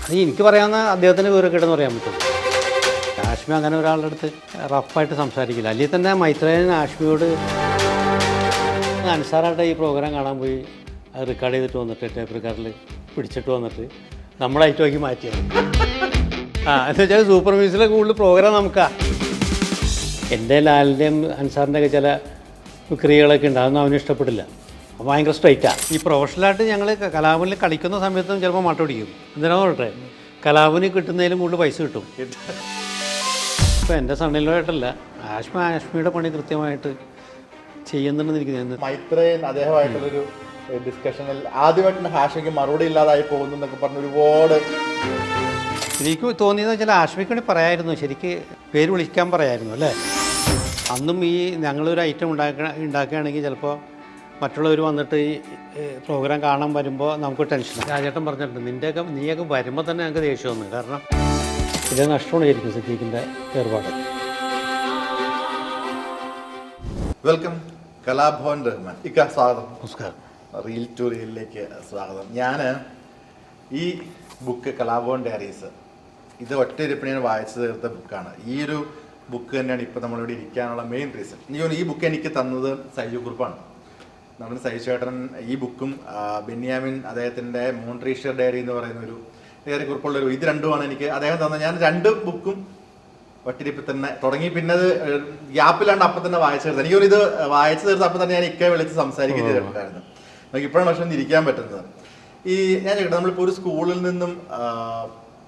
അത് എനിക്ക് പറയാവുന്ന അദ്ദേഹത്തിന് വിവരക്കേടെന്ന് പറയാൻ പറ്റും. ആഷ്മി അങ്ങനെ ഒരാളുടെ അടുത്ത് റഫായിട്ട് സംസാരിക്കില്ല. അല്ലെങ്കിൽ തന്നെ മൈത്രേയൻ ആഷ്മിയോട് അൻസാറായിട്ട് ഈ പ്രോഗ്രാം കാണാൻ പോയി അത് റെക്കോർഡ് ചെയ്തിട്ട് വന്നിട്ട് ടേപ്പ് റെക്കോർഡിൽ പിടിച്ചിട്ട് വന്നിട്ട് നമ്മളായിട്ട് നോക്കി മാറ്റിയത്. എന്ന് വെച്ചാൽ സൂപ്പർ മ്യൂസിക്കിലെ കൂടുതൽ പ്രോഗ്രാം നമുക്കാ. എൻ്റെ ലാലിൻ്റെയും അൻസാറിൻ്റെയൊക്കെ ചില ക്രിയകളൊക്കെ ഉണ്ട്, അതൊന്നും അവന് ഇഷ്ടപ്പെട്ടില്ല. അപ്പോൾ ഭയങ്കര സ്ട്രൈറ്റാണ്. ഈ പ്രൊഫഷണലായിട്ട് ഞങ്ങൾ കലാഭവനിൽ കളിക്കുന്ന സമയത്തും ചിലപ്പോൾ മട്ട പിടിക്കും. എന്തിനാന്ന് പറയട്ടെ, കലാഭവന് കിട്ടുന്നതിലും കൂടുതൽ പൈസ കിട്ടും. ഇപ്പോൾ എൻ്റെ സണ്ണിലുമായിട്ടല്ല, ആഷ്മിയുടെ പണി കൃത്യമായിട്ട് ചെയ്യുന്നുണ്ടെന്ന് എനിക്ക് തോന്നുന്നു. മൈത്രേയൻ അദ്ദേഹമായിട്ടുള്ളൊരു ഡിസ്കഷനിൽ ആദ്യമായിട്ട് ഹാഷ്മിക്ക് മറുപടി ഇല്ലാതായി പോകുന്നു എന്നൊക്കെ പറഞ്ഞ് ഒരുപാട് എനിക്ക് തോന്നിയെന്ന് വെച്ചാൽ ആഷ്മിക്ക് വേണ്ടി പറയായിരുന്നു, ശരിക്ക് പേര് വിളിക്കാൻ പറയായിരുന്നു അല്ലേ. അന്നും ഈ ഞങ്ങളൊരു ഐറ്റം ഉണ്ടാക്കുകയാണെങ്കിൽ ചിലപ്പോൾ മറ്റുള്ളവർ വന്നിട്ട് ഈ പ്രോഗ്രാം കാണാൻ വരുമ്പോൾ നമുക്ക് ടെൻഷൻ. രാജേട്ടൻ പറഞ്ഞിട്ടുണ്ട്, നീയൊക്കെ വരുമ്പോൾ തന്നെ ഞങ്ങൾക്ക് ദേഷ്യം വന്നു. കാരണം ഇത് നഷ്ടമാണ് ശരിക്കും സിദ്ദീഖിൻ്റെ ഏർപ്പാട്. വെൽക്കം കലാഭവൻ റഹ്മാൻ. ഇക്ക സ്വാഗതം. നമസ്കാരം. റീൽ ടു റീലിലേക്ക് സ്വാഗതം. ഞാൻ ഈ ബുക്ക് കലാഭവൻ ഡയറീസ് ഇത് ഒറ്റയിരിപ്പിന് ഞാൻ വായിച്ചു തീർത്ത ബുക്കാണ്. ഈ ഒരു ബുക്ക് തന്നെയാണ് ഇപ്പോൾ നമ്മളിവിടെ ഇരിക്കാനുള്ള മെയിൻ റീസൺ. ഈ ബുക്ക് എനിക്ക് തന്നത് സൈജു കുറുപ്പാണ്. നമ്മുടെ സൈജു ചേട്ടൻ ഈ ബുക്കും ബെന്യാമിൻ അദ്ദേഹത്തിൻ്റെ മോൺട്രീഷ്യർ ഡയറി എന്ന് പറയുന്ന ഒരു ഡയറി കുറിപ്പുള്ളൊരു ഇത് രണ്ടുമാണ് എനിക്ക് അദ്ദേഹം തന്നത്. ഞാൻ രണ്ട് ബുക്കും ഒറ്റയിരിപ്പിൽ തന്നെ തുടങ്ങി, പിന്നെ അത് ഗ്യാപ്പിലാണ്ട് അപ്പം തന്നെ വായിച്ചു തീർത്തത്. എനിക്കൊരു ഇത് വായിച്ചു തീർത്ത അപ്പം തന്നെ ഞാൻ ഇക്കെ വിളിച്ച് സംസാരിക്കുകയും ചെയ്തിട്ടുണ്ടായിരുന്നു. നമുക്ക് ഇപ്പോഴാണ് പക്ഷേ ഇരിക്കാൻ പറ്റുന്നത്. ഈ ഞാൻ ചോദിക്കട്ടെ, നമ്മളിപ്പോൾ ഒരു സ്കൂളിൽ നിന്നും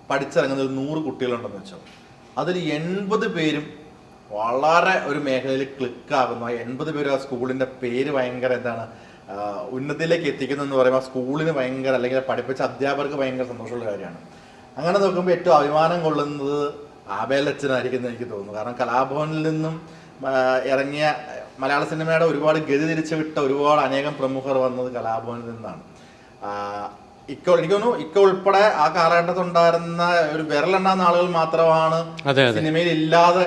പഠിച്ചിറങ്ങുന്ന ഒരു 100 കുട്ടികളുണ്ടെന്ന് വെച്ചോ, അതിൽ 80 പേരും വളരെ ഒരു മേഖലയിൽ ക്ലിക്കാകുന്നു. ആ 80 പേരും ആ സ്കൂളിൻ്റെ പേര് ഭയങ്കര എന്താണ് ഉന്നതിയിലേക്ക് എത്തിക്കുന്നതെന്ന് പറയുമ്പോൾ ആ സ്കൂളിന് ഭയങ്കര, അല്ലെങ്കിൽ പഠിപ്പിച്ച അധ്യാപകർക്ക് ഭയങ്കര സന്തോഷമുള്ള കാര്യമാണ്. അങ്ങനെ നോക്കുമ്പോൾ ഏറ്റവും അഭിമാനം കൊള്ളുന്നത് ആബേലച്ചനായിരിക്കും എന്ന് എനിക്ക് തോന്നുന്നു. കാരണം കലാഭവനിൽ നിന്നും ഇറങ്ങിയ മലയാള സിനിമയുടെ ഒരുപാട് ഗതി തിരിച്ചു വിട്ട ഒരുപാട് അനേകം പ്രമുഖർ വന്നത് കലാഭവനിൽ നിന്നാണ്. എനിക്ക് തോന്നുന്നു ഇക്ക ഉൾപ്പെടെ ആ കാലഘട്ടത്തുണ്ടായിരുന്ന ഒരു വിരലെണ്ണാവുന്ന ആളുകൾ മാത്രമാണ് സിനിമയിൽ ഇല്ലാതെ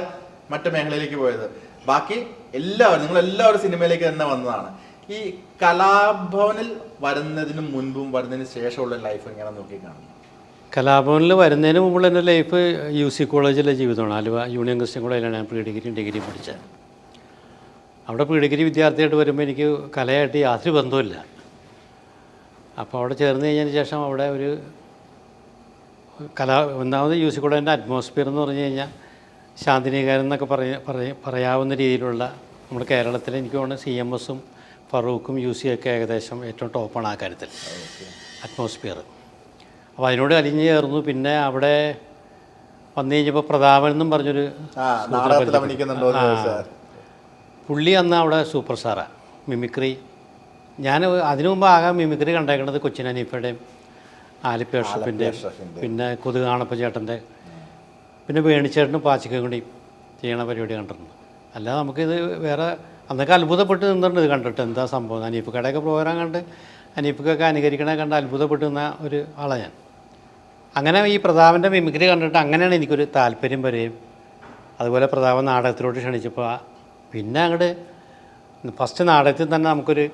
മറ്റു മേഖലയിലേക്ക് പോയത്. ബാക്കി എല്ലാവരും, നിങ്ങളെല്ലാവരും സിനിമയിലേക്ക് തന്നെ വന്നതാണ്. ഈ കലാഭവനിൽ വരുന്നതിന് മുൻപും വരുന്നതിന് ശേഷമുള്ള ലൈഫ് എങ്ങനെ നോക്കി കാണുന്നു? കലാഭവനിൽ വരുന്നതിന് മുമ്പുള്ള എൻ്റെ ലൈഫ് UC കോളേജിലെ ജീവിതമാണ്. ആലുവ യൂണിയൻ ക്രിസ്ത്യൻ കോളേജിലാണ് ഞാൻ ഡിഗ്രി പഠിച്ചത്. അവിടെ ഡിഗ്രി വിദ്യാർത്ഥിയായിട്ട് വരുമ്പോൾ എനിക്ക് കലയായിട്ട് യാതൊരു ബന്ധമില്ല. അപ്പോൾ അവിടെ ചേർന്ന് കഴിഞ്ഞതിന് ശേഷം അവിടെ ഒരു ഒന്നാമത് UC കോളേജിൻ്റെ അറ്റ്മോസ്ഫിയർ എന്ന് പറഞ്ഞു കഴിഞ്ഞാൽ ശാന്തിനികേതൻ എന്നൊക്കെ പറയാവുന്ന രീതിയിലുള്ള നമ്മുടെ കേരളത്തിൽ എനിക്ക് തോന്നുന്നു CMSഉം ഫറൂഖും UC ഒക്കെ ഏകദേശം ഏറ്റവും ടോപ്പാണ് ആ കാര്യത്തിൽ അറ്റ്മോസ്ഫിയർ. അപ്പോൾ അതിനോട് അലിഞ്ഞു ചേർന്നു. പിന്നെ അവിടെ വന്നു കഴിഞ്ഞപ്പോൾ പ്രതാപൻ എന്നും പറഞ്ഞൊരു പുള്ളി അന്ന് അവിടെ സൂപ്പർ സ്റ്റാറാണ്. മിമിക്രി ഞാൻ അതിനു മുമ്പ് ആകെ മിമിക്രി കണ്ടേക്കുന്നത് കൊച്ചിൻ ഹനീഫയുടെയും ആലിപ്പ അഷ്റഫിൻ്റെയും പിന്നെ കൊതുകാണപ്പ ചേട്ടൻ്റെ പിന്നെ വേണിച്ചേട്ടനും പാച്ചിക്കൂടിയും ചെയ്യണ പരിപാടി കണ്ടിരുന്നു. അല്ലാതെ നമുക്കിത് വേറെ അന്നൊക്കെ അത്ഭുതപ്പെട്ട് നിന്നിട്ടുണ്ട് ഇത് കണ്ടിട്ട്. എന്താ സംഭവം, ഹനീഫക്കടയൊക്കെ പ്രോഗ്രാം കണ്ട് ഹനീഫക്കൊക്കെ അനുകരിക്കണ കണ്ട് അത്ഭുതപ്പെട്ട് നിന്ന ഒരു ആളാണ് ഞാൻ. അങ്ങനെ ഈ പ്രതാപൻ്റെ മിമിക്രി കണ്ടിട്ട് അങ്ങനെയാണ് എനിക്കൊരു താല്പര്യം വരികയും അതുപോലെ പ്രതാപൻ നാടകത്തിലോട്ട് ക്ഷണിച്ചപ്പോൾ പിന്നെ അങ്ങോട്ട് ഫസ്റ്റ് നാടകത്തിൽ തന്നെ നമുക്കൊരു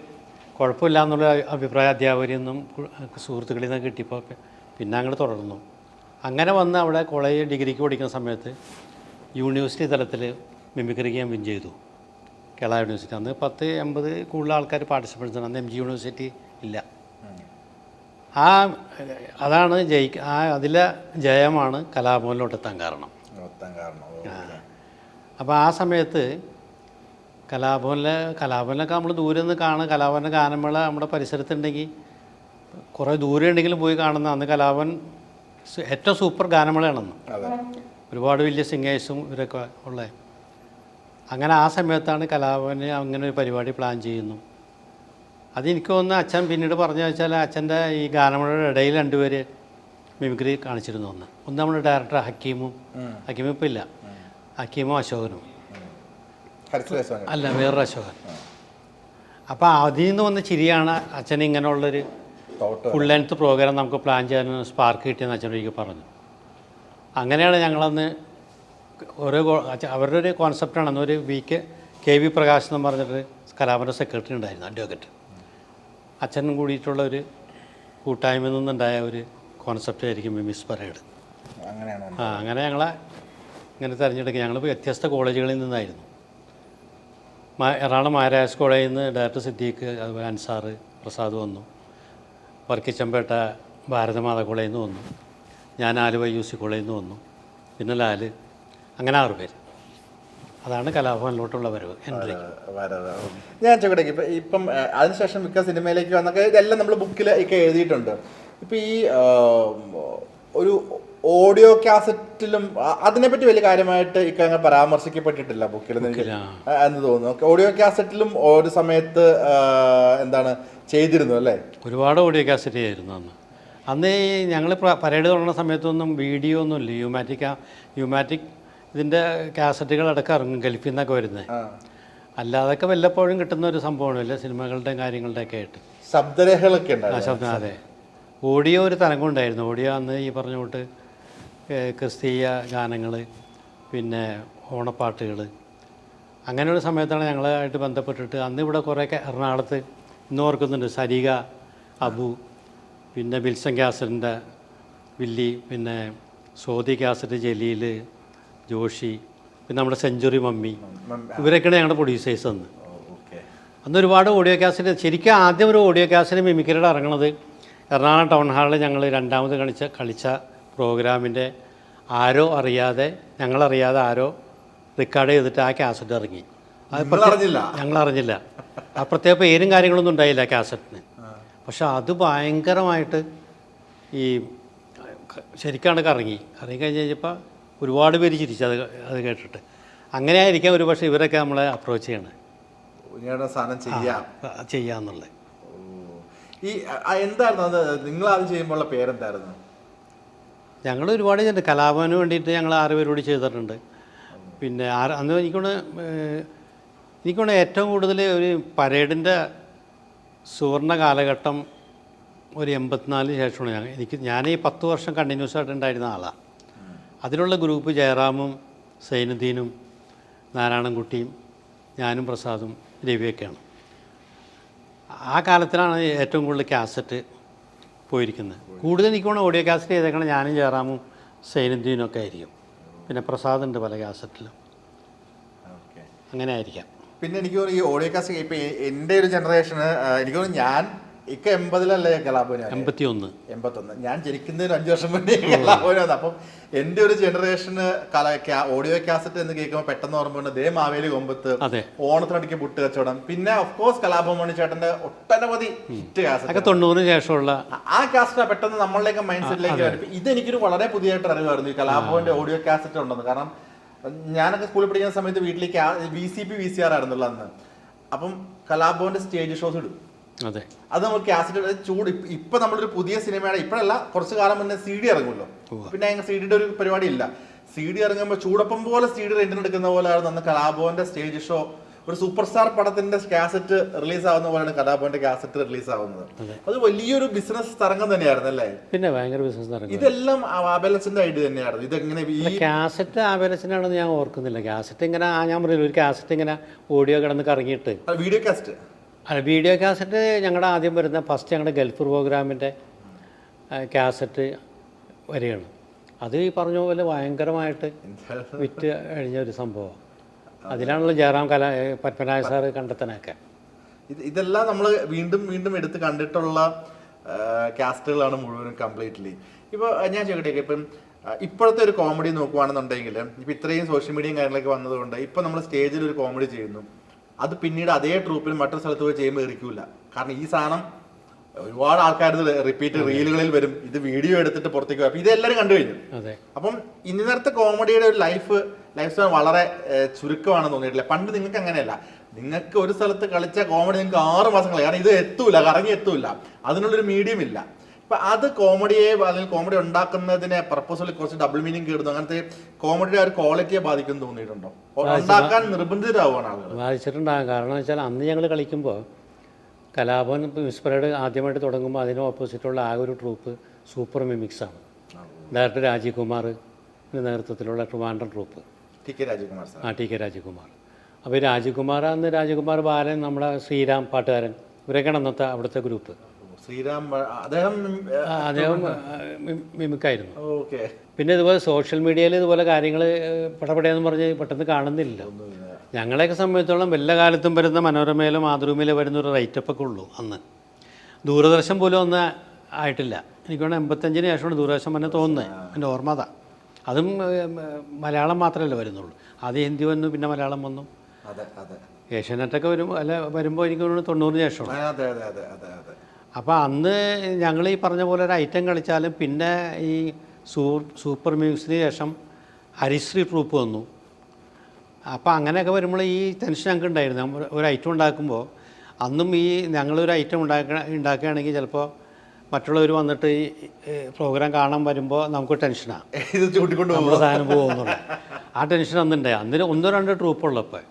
കുഴപ്പമില്ല എന്നുള്ള അഭിപ്രായ അധ്യാപകരിൽ നിന്നും സുഹൃത്തുക്കളിൽ നിന്നൊക്കെ കിട്ടിയപ്പോൾ പിന്നെ അങ്ങോട്ട് തുടർന്നു. അങ്ങനെ വന്ന് അവിടെ കോളേജ് ഡിഗ്രിക്ക് പഠിക്കുന്ന സമയത്ത് യൂണിവേഴ്സിറ്റി തലത്തിൽ മിമിക്രിക്ക് ഞാൻ വിൻ ചെയ്തു. കേരള യൂണിവേഴ്സിറ്റി അന്ന് 10-80 കൂടുതൽ ആൾക്കാർ പാർട്ടിസിപ്പേറ്റ്സ് ആണ്. അന്ന് MG യൂണിവേഴ്സിറ്റി ഇല്ല. അതാണ് അതിലെ ജയമാണ് കലാഭവനിലോട്ടെത്താൻ കാരണം. അപ്പോൾ ആ സമയത്ത് കലാഭവനിലൊക്കെ നമ്മൾ ദൂരെ നിന്ന് കാണുക. കലാഭവൻ്റെ ഗാനമേള നമ്മുടെ പരിസരത്തുണ്ടെങ്കിൽ കുറേ ദൂരെ ഉണ്ടെങ്കിലും പോയി കാണുന്ന അന്ന് കലാഭവൻ ഏറ്റവും സൂപ്പർ ഗാനമേളയാണെന്ന്. ഒരുപാട് വലിയ സിംഗേഴ്സും ഇവരൊക്കെ ഉള്ളത്. അങ്ങനെ ആ സമയത്താണ് കലാഭവന് അങ്ങനെ ഒരു പരിപാടി പ്ലാൻ ചെയ്യുന്നു. അതെനിക്ക് തോന്നുന്നു അച്ഛൻ പിന്നീട് പറഞ്ഞു വെച്ചാൽ അച്ഛൻ്റെ ഈ ഗാനമേളയുടെ ഇടയിൽ 2 പേര് മിമിക്രി കാണിച്ചിരുന്നു. ഒന്ന് നമ്മുടെ ഡയറക്ടർ ഹക്കീമും ഇപ്പോൾ ഇല്ല, ഹക്കീമും അശോകനും അല്ല വേറൊരു അശോകൻ. അപ്പോൾ അതിൽ നിന്ന് വന്ന ചിരിയാണ് അച്ഛൻ ഇങ്ങനെയുള്ളൊരു ഫുൾ ലെങ്ത് പ്രോഗ്രാം നമുക്ക് പ്ലാൻ ചെയ്യാൻ സ്പാർക്ക് കിട്ടിയെന്ന് അച്ഛനൊരിക്കൽ പറഞ്ഞു. അങ്ങനെയാണ് ഞങ്ങളന്ന് അവരുടെ ഒരു കോൺസെപ്റ്റാണ്. അന്നൊരു KV പ്രകാശ് എന്ന് പറഞ്ഞിട്ട് കലാഭവൻ്റെ സെക്രട്ടറി ഉണ്ടായിരുന്നു, അഡ്വക്കേറ്റ്. അച്ഛനും കൂടിയിട്ടുള്ള ഒരു കൂട്ടായ്മയിൽ നിന്നുണ്ടായ ഒരു കോൺസെപ്റ്റ് ആയിരിക്കും മിമിക്സ് പരേഡ്. അങ്ങനെയാണോ? അങ്ങനെ ഞങ്ങളെ ഇങ്ങനെ തിരഞ്ഞെടുക്കുക. ഞങ്ങൾ വ്യത്യസ്ത കോളേജുകളിൽ നിന്നായിരുന്നു. എറണാകുളം മഹാരാജാസ് കോളേജിൽ നിന്ന് ഡയറക്ടർ സിദ്ദീഖ്, അതുപോലെ അൻസാർ പ്രസാദ് വന്നു. വർക്കിച്ചമ്പേട്ട ഭാരതമാതാ കോളേജിൽ നിന്ന് വന്നു. ഞാൻ ആലുവ UC കോളേജിൽ നിന്ന് വന്നു. പിന്നെ ലാല്, അങ്ങനെ 6 പേര്. അതാണ് കലാഭവനിലോട്ടുള്ള വരവ്, എൻട്രി. ഞാൻ ചോദിക്കട്ടെ, ഇപ്പം അതിനുശേഷം മിക്ക സിനിമയിലേക്ക് വന്നൊക്കെ ഇതെല്ലാം നമ്മൾ ബുക്കിൽ ഒക്കെ എഴുതിയിട്ടുണ്ട്. ഇപ്പം ഈ ഒരു ഓഡിയോ കാസറ്റിലും അതിനെപ്പറ്റി വലിയ കാര്യമായിട്ട് ഇങ്ങനെ പരാമർശിക്കപ്പെട്ടിട്ടില്ല ബുക്കിൽ എന്ന് തോന്നുന്നു. ഓഡിയോ കാസറ്റിലും ഒരു സമയത്ത് എന്താണ് ചെയ്തിരുന്നു അല്ലേ? ഒരുപാട് ഓഡിയോ കാസറ്റ് ആയിരുന്നു അന്ന് ഞങ്ങൾ പരേഡ് തുടങ്ങുന്ന സമയത്തൊന്നും വീഡിയോ ഒന്നുമില്ല. യുമാറ്റിക് ഇതിൻ്റെ കാസറ്റുകൾ അടക്കം ഇറങ്ങും ഗൾഫിൽ നിന്നൊക്കെ വരുന്നത്. അല്ലാതൊക്കെ വല്ലപ്പോഴും കിട്ടുന്ന ഒരു സംഭവമാണ്, വല്ല സിനിമകളുടെയും കാര്യങ്ങളുടെയൊക്കെ ആയിട്ട് ശബ്ദരേഖകളൊക്കെ ശബ്ദം. അതെ, ഓഡിയോ ഒരു തരംഗം ഉണ്ടായിരുന്നു. ഓഡിയോ അന്ന് ഈ പറഞ്ഞ തൊട്ട് ക്രിസ്തീയ ഗാനങ്ങൾ, പിന്നെ ഓണപ്പാട്ടുകൾ, അങ്ങനെയുള്ള സമയത്താണ് ഞങ്ങളായിട്ട് ബന്ധപ്പെട്ടിട്ട് അന്ന് ഇവിടെ കുറേയൊക്കെ എറണാകുളത്ത് ഇന്ന് ഓർക്കുന്നുണ്ട്. സരിക, അബു, പിന്നെ ബിൽസൺ കാസറ്റിൻ്റെ വില്ലി, പിന്നെ സോദി കാസറ്റ് ജലീൽ, ജോഷി, പിന്നെ നമ്മുടെ സെഞ്ചുറി മമ്മി, ഇവരൊക്കെയാണ് ഞങ്ങളുടെ പ്രൊഡ്യൂസേഴ്സ് അന്ന് ഒരുപാട് ഓഡിയോ കാസറ്റ്. ശരിക്കും ആദ്യം ഒരു ഓഡിയോ കാസറ്റ് മിമിക്രിയുടെ ഇറങ്ങണത് എറണാകുളം ടൗൺ ഹാളിൽ ഞങ്ങൾ രണ്ടാമത് കളിച്ച പ്രോഗ്രാമിൻ്റെ അറിയാതെ ഞങ്ങളറിയാതെ ആരോ റെക്കോർഡ് ചെയ്തിട്ട് ആ കാസറ്റ് ഇറങ്ങി. ഞങ്ങളറിഞ്ഞില്ല. ആ പ്രത്യേക പേരും കാര്യങ്ങളൊന്നും ഉണ്ടായില്ല കാസറ്റിന്. പക്ഷെ അത് ഭയങ്കരമായിട്ട് ഈ ശരിക്കാണ് കറങ്ങി കഴിഞ്ഞപ്പോൾ ഒരുപാട് പേര് ചിരിച്ചു അത് കേട്ടിട്ട്. അങ്ങനെ ആയിരിക്കാം ഒരു പക്ഷേ ഇവരൊക്കെ നമ്മളെ അപ്രോച്ച് ചെയ്യണത് ചെയ്യാന്നുള്ളത്. ഈ എന്തായിരുന്നു അത് നിങ്ങൾ അത് ചെയ്യുമ്പോഴുള്ള പേരെന്തായിരുന്നു? ഞങ്ങൾ ഒരുപാട് ചെയ്തിട്ടുണ്ട്. കലാഭവന് വേണ്ടിയിട്ട് ഞങ്ങൾ 6 പേരോട് ചെയ്തിട്ടുണ്ട്. പിന്നെ അന്ന് എനിക്കൊണ്ട് ഏറ്റവും കൂടുതൽ ഒരു പരേഡിൻ്റെ സുവർണ കാലഘട്ടം ഒരു 84 ശേഷമാണ്. ഞാൻ ഈ 10 വർഷം കണ്ടിന്യൂസ് ആയിട്ട് ഉണ്ടായിരുന്ന ആളാണ്. അതിലുള്ള ഗ്രൂപ്പ് ജയറാമും സൈനുദ്ദീനും നാരായണൻകുട്ടിയും ഞാനും പ്രസാദും രവിയൊക്കെയാണ്. ആ കാലത്തിലാണ് ഏറ്റവും കൂടുതൽ കാസറ്റ് പോയിരിക്കുന്നത്. കൂടുതൽ എനിക്കാണ് ഓഡിയോ കാസറ്റ് ചെയ്തേക്കണം ഞാനും ജയറാമും സൈനുദ്ദീനും ഒക്കെ ആയിരിക്കും. പിന്നെ പ്രസാദ് ഉണ്ട് പല കാസറ്റിലും. അങ്ങനെ ആയിരിക്കാം. പിന്നെ എനിക്ക് തോന്നുന്നു ഈ ഓഡിയോ കാസറ്റ് ഇപ്പം എൻ്റെ ഒരു ജനറേഷന് എനിക്ക് തോന്നുന്നു ഞാൻ 80-ലല്ലേ കലാഭവൻ? 81. ഞാൻ ജനിക്കുന്നതിന് 5 വർഷം മുന്നേ കലാഭവൻ വന്നു. അപ്പം എൻ്റെ ഒരു ജനറേഷന് ഓഡിയോ കാസറ്റ് എന്ന് കേൾക്കുമ്പോൾ പെട്ടെന്ന് ഓർമ്മ ദേ മാവേലി കൊമ്പത്ത്, ഓണത്തിനടിക്ക് പുട്ട് കച്ചവടം, പിന്നെ ഓഫ്കോഴ്സ് കലാഭവൻ മണി ചേട്ടന്റെ ഒട്ടനവധി ഹിറ്റ് കാസറ്റ് 90 ശേഷമുള്ള ആ കാസറ്റ് പെട്ടെന്ന് നമ്മളിലേക്ക് മൈൻഡ് സെറ്റിലേക്ക് വരും. ഇതെനിക്കൊരു വളരെ പുതിയതായിട്ട് അറിവായിരുന്നു ഈ കലാഭവന്റെ ഓഡിയോ കാസറ്റ് ഉണ്ടെന്ന്. കാരണം ഞാനൊക്കെ സ്കൂളിൽ പഠിക്കുന്ന സമയത്ത് വീട്ടിലേക്ക് VCP VCR ആയിരുന്നുള്ള അന്ന്. അപ്പം കലാഭവന്റെ സ്റ്റേജ് ഷോസ് ഇടും. അത് നമ്മൾ കാസറ്റ് ചൂട്. ഇപ്പൊ നമ്മളൊരു പുതിയ സിനിമയുടെ ഇപ്പോഴല്ല, കുറച്ചു കാലം മുന്നേ CD ഇറങ്ങുമല്ലോ. പിന്നെ അങ്ങനെ CD-യുടെ ഒരു പരിപാടി ഇല്ല. CD ഇറങ്ങുമ്പോൾ ചൂടപ്പം പോലെ CD റെന്റിന് എടുക്കുന്ന പോലെയാണ് അന്ന് കലാഭവന്റെ സ്റ്റേജ് ഷോ. ഒരു സൂപ്പർ സ്റ്റാർ പടത്തിന്റെ കാസറ്റ് റിലീസ് ആവുന്ന പോലെയാണ് കലാഭവന്റെ കാസറ്റ് റിലീസ് ആവുന്നത്. അത് വലിയൊരു ബിസിനസ് തരംഗം തന്നെയായിരുന്നു അല്ലേ? പിന്നെ ഭയങ്കര ബിസിനസ് തരംഗം. ഇതെല്ലാം ആബേലസിന്റെ ഐഡിയ തന്നെയായിരുന്നു. ഇതെങ്ങനെ ഈ കാസറ്റ് ആബേലസിനാണെന്ന് ഞാൻ ഓർക്കുന്നില്ല. കാസറ്റ് ഇങ്ങനെ ഞാൻ പറയില്ല, ഒരു കാസറ്റ് ഇങ്ങനെ ഓഡിയോ കിടന്ന് കറങ്ങിയിട്ട് വീഡിയോ കാസറ്റ് വീഡിയോ കാസറ്റ് ഞങ്ങളുടെ ആദ്യം വരുന്ന ഫസ്റ്റ് ഞങ്ങളുടെ ഗൾഫ് പ്രോഗ്രാമിൻ്റെ കാസറ്റ് വരികയാണ്. അത് ഈ പറഞ്ഞ പോലെ ഭയങ്കരമായിട്ട് വിറ്റ് കഴിഞ്ഞ ഒരു സംഭവം. അതിലാണല്ലോ ജയറാം പത്മനാഭ സാറ് കണ്ടെത്തനൊക്കെ. ഇതെല്ലാം നമ്മൾ വീണ്ടും വീണ്ടും എടുത്ത് കണ്ടിട്ടുള്ള കാസറ്റുകളാണ് മുഴുവനും കംപ്ലീറ്റ്ലി. ഇപ്പോൾ ഞാൻ ചോദിക്കട്ടെ, ഇപ്പം ഇപ്പോഴത്തെ ഒരു കോമഡി നോക്കുവാണെന്നുണ്ടെങ്കിൽ ഇപ്പം ഇത്രയും സോഷ്യൽ മീഡിയയും കാര്യങ്ങളൊക്കെ വന്നതുകൊണ്ട് ഇപ്പം നമ്മൾ സ്റ്റേജിൽ ഒരു കോമഡി ചെയ്യുന്നു, അത് പിന്നീട് അതേ ട്രൂപ്പിൽ മറ്റൊരു സ്ഥലത്ത് പോയി ചെയ്യുമ്പോൾ ഇരിക്കില്ല. കാരണം ഈ സാധനം ഒരുപാട് ആൾക്കാർ റിപ്പീറ്റ് റീലുകളിൽ വരും, ഇത് വീഡിയോ എടുത്തിട്ട് പുറത്തേക്ക് വരും. ഇതെല്ലാവരും കണ്ടു കഴിഞ്ഞു. അപ്പം ഇന്നത്തെ കോമഡിയുടെ ഒരു ലൈഫ് സ്റ്റൈൽ വളരെ ചുരുക്കമാണെന്ന് തോന്നിയിട്ടില്ല. പണ്ട് നിങ്ങൾക്ക് അങ്ങനെയല്ല. നിങ്ങൾക്ക് ഒരു സ്ഥലത്ത് കളിച്ച കോമഡി നിങ്ങൾക്ക് 6 മാസം കളി, കാരണം ഇത് എത്തൂല, കറങ്ങി എത്തൂല, അതിനുള്ളൊരു മീഡിയം ഇല്ല. ഇപ്പൊ അത് കോമഡിയെ അല്ലെങ്കിൽ കോമഡി ഉണ്ടാക്കുന്നതിനെ പർപ്പസ്ഫുള്ളി കുറച്ച് ഡബിൾ മീനിങ് കേടുന്നു. അങ്ങനത്തെ കോമഡിയുടെ ഒരു ക്വാളിറ്റിയെ ബാധിക്കും തോന്നിയിട്ടുണ്ടോ? ഉണ്ടാക്കാൻ നിർബന്ധിതരാവുകയാണ് ആളുകൾ. ബാധിച്ചിട്ടുണ്ടാകും. കാരണം വെച്ചാൽ അന്ന് ഞങ്ങൾ കളിക്കുമ്പോൾ കലാഭവൻ മിമിക്സ് പരേഡ് ആദ്യമായിട്ട് തുടങ്ങുമ്പോൾ അതിന് ഓപ്പോസിറ്റുള്ള ആ ഒരു ട്രൂപ്പ് സൂപ്പർ മിമിക്സാണ്. ഡയറക്ടർ രാജീവ് കുമാറിൻ്റെ നേതൃത്വത്തിലുള്ള Trivandrum troupe. T K Rajeevkumar. അപ്പോൾ രാജീവ്കുമാർ, അന്ന് രാജീവ്കുമാർ ബാലൻ, നമ്മുടെ ശ്രീരാം പാട്ടുകാരൻ, ഇവരൊക്കെയാണ് അന്നത്തെ അവിടുത്തെ ഗ്രൂപ്പ്. ശ്രീരാം അദ്ദേഹം അദ്ദേഹം മിമിക്കായിരുന്നു. ഓക്കെ. പിന്നെ ഇതുപോലെ സോഷ്യൽ മീഡിയയിൽ ഇതുപോലെ കാര്യങ്ങൾ പടപടയെന്ന് പറഞ്ഞ് പെട്ടെന്ന് കാണുന്നില്ല. ഞങ്ങളെയൊക്കെ സംബന്ധിച്ചോളം വല്ല കാലത്തും വരുന്ന മനോരമയിലോ മാതൃഭൂമിയിലോ വരുന്ന ഒരു റൈറ്റപ്പൊക്കെ ഉള്ളൂ അന്ന്. ദൂരദർശൻ പോലും ഒന്നും ആയിട്ടില്ല. എനിക്ക് വേണം 85-ന് ശേഷമാണ് ദൂരദർശൻ തന്നെ തോന്നുന്നത്. എൻ്റെ ഓർമ്മ അതാ. അതും മലയാളം മാത്രമല്ല വരുന്നുള്ളൂ. ആദ്യം ഹിന്ദി വന്നു, പിന്നെ മലയാളം വന്നു. അതെ അതെ. ഏഷ്യാനെറ്റൊക്കെ വരുമ്പോൾ എനിക്ക് തോന്നുന്നു 90-ന് ശേഷമാണ്. അതെ അതെ അതെ അതെ അതെ. അപ്പോൾ അന്ന് ഞങ്ങൾ ഈ പറഞ്ഞ പോലെ ഒരു ഐറ്റം കളിച്ചാലും പിന്നെ ഈ സൂപ്പർ മ്യൂസിക്കിന് ശേഷം ഹരിശ്രീ ട്രൂപ്പ് വന്നു. അപ്പോൾ അങ്ങനെയൊക്കെ വരുമ്പോൾ ഈ ടെൻഷൻ ഞങ്ങൾക്ക് ഉണ്ടായിരുന്നു. ഒരു ഐറ്റം ഉണ്ടാക്കുമ്പോൾ അന്നും ഈ ഞങ്ങളൊരു ഐറ്റം ഉണ്ടാക്കുകയാണെങ്കിൽ ചിലപ്പോൾ മറ്റുള്ളവർ വന്നിട്ട് ഈ പ്രോഗ്രാം കാണാൻ വരുമ്പോൾ നമുക്ക് ടെൻഷനാണ്, ഇത് ചൂണ്ടിക്കൊണ്ട് നമ്മുടെ സാധനം പോകുന്നുണ്ട്. ആ ടെൻഷൻ അന്നുണ്ടായി. അന്നിന് 1-2 ട്രൂപ്പുള്ളപ്പോൾ.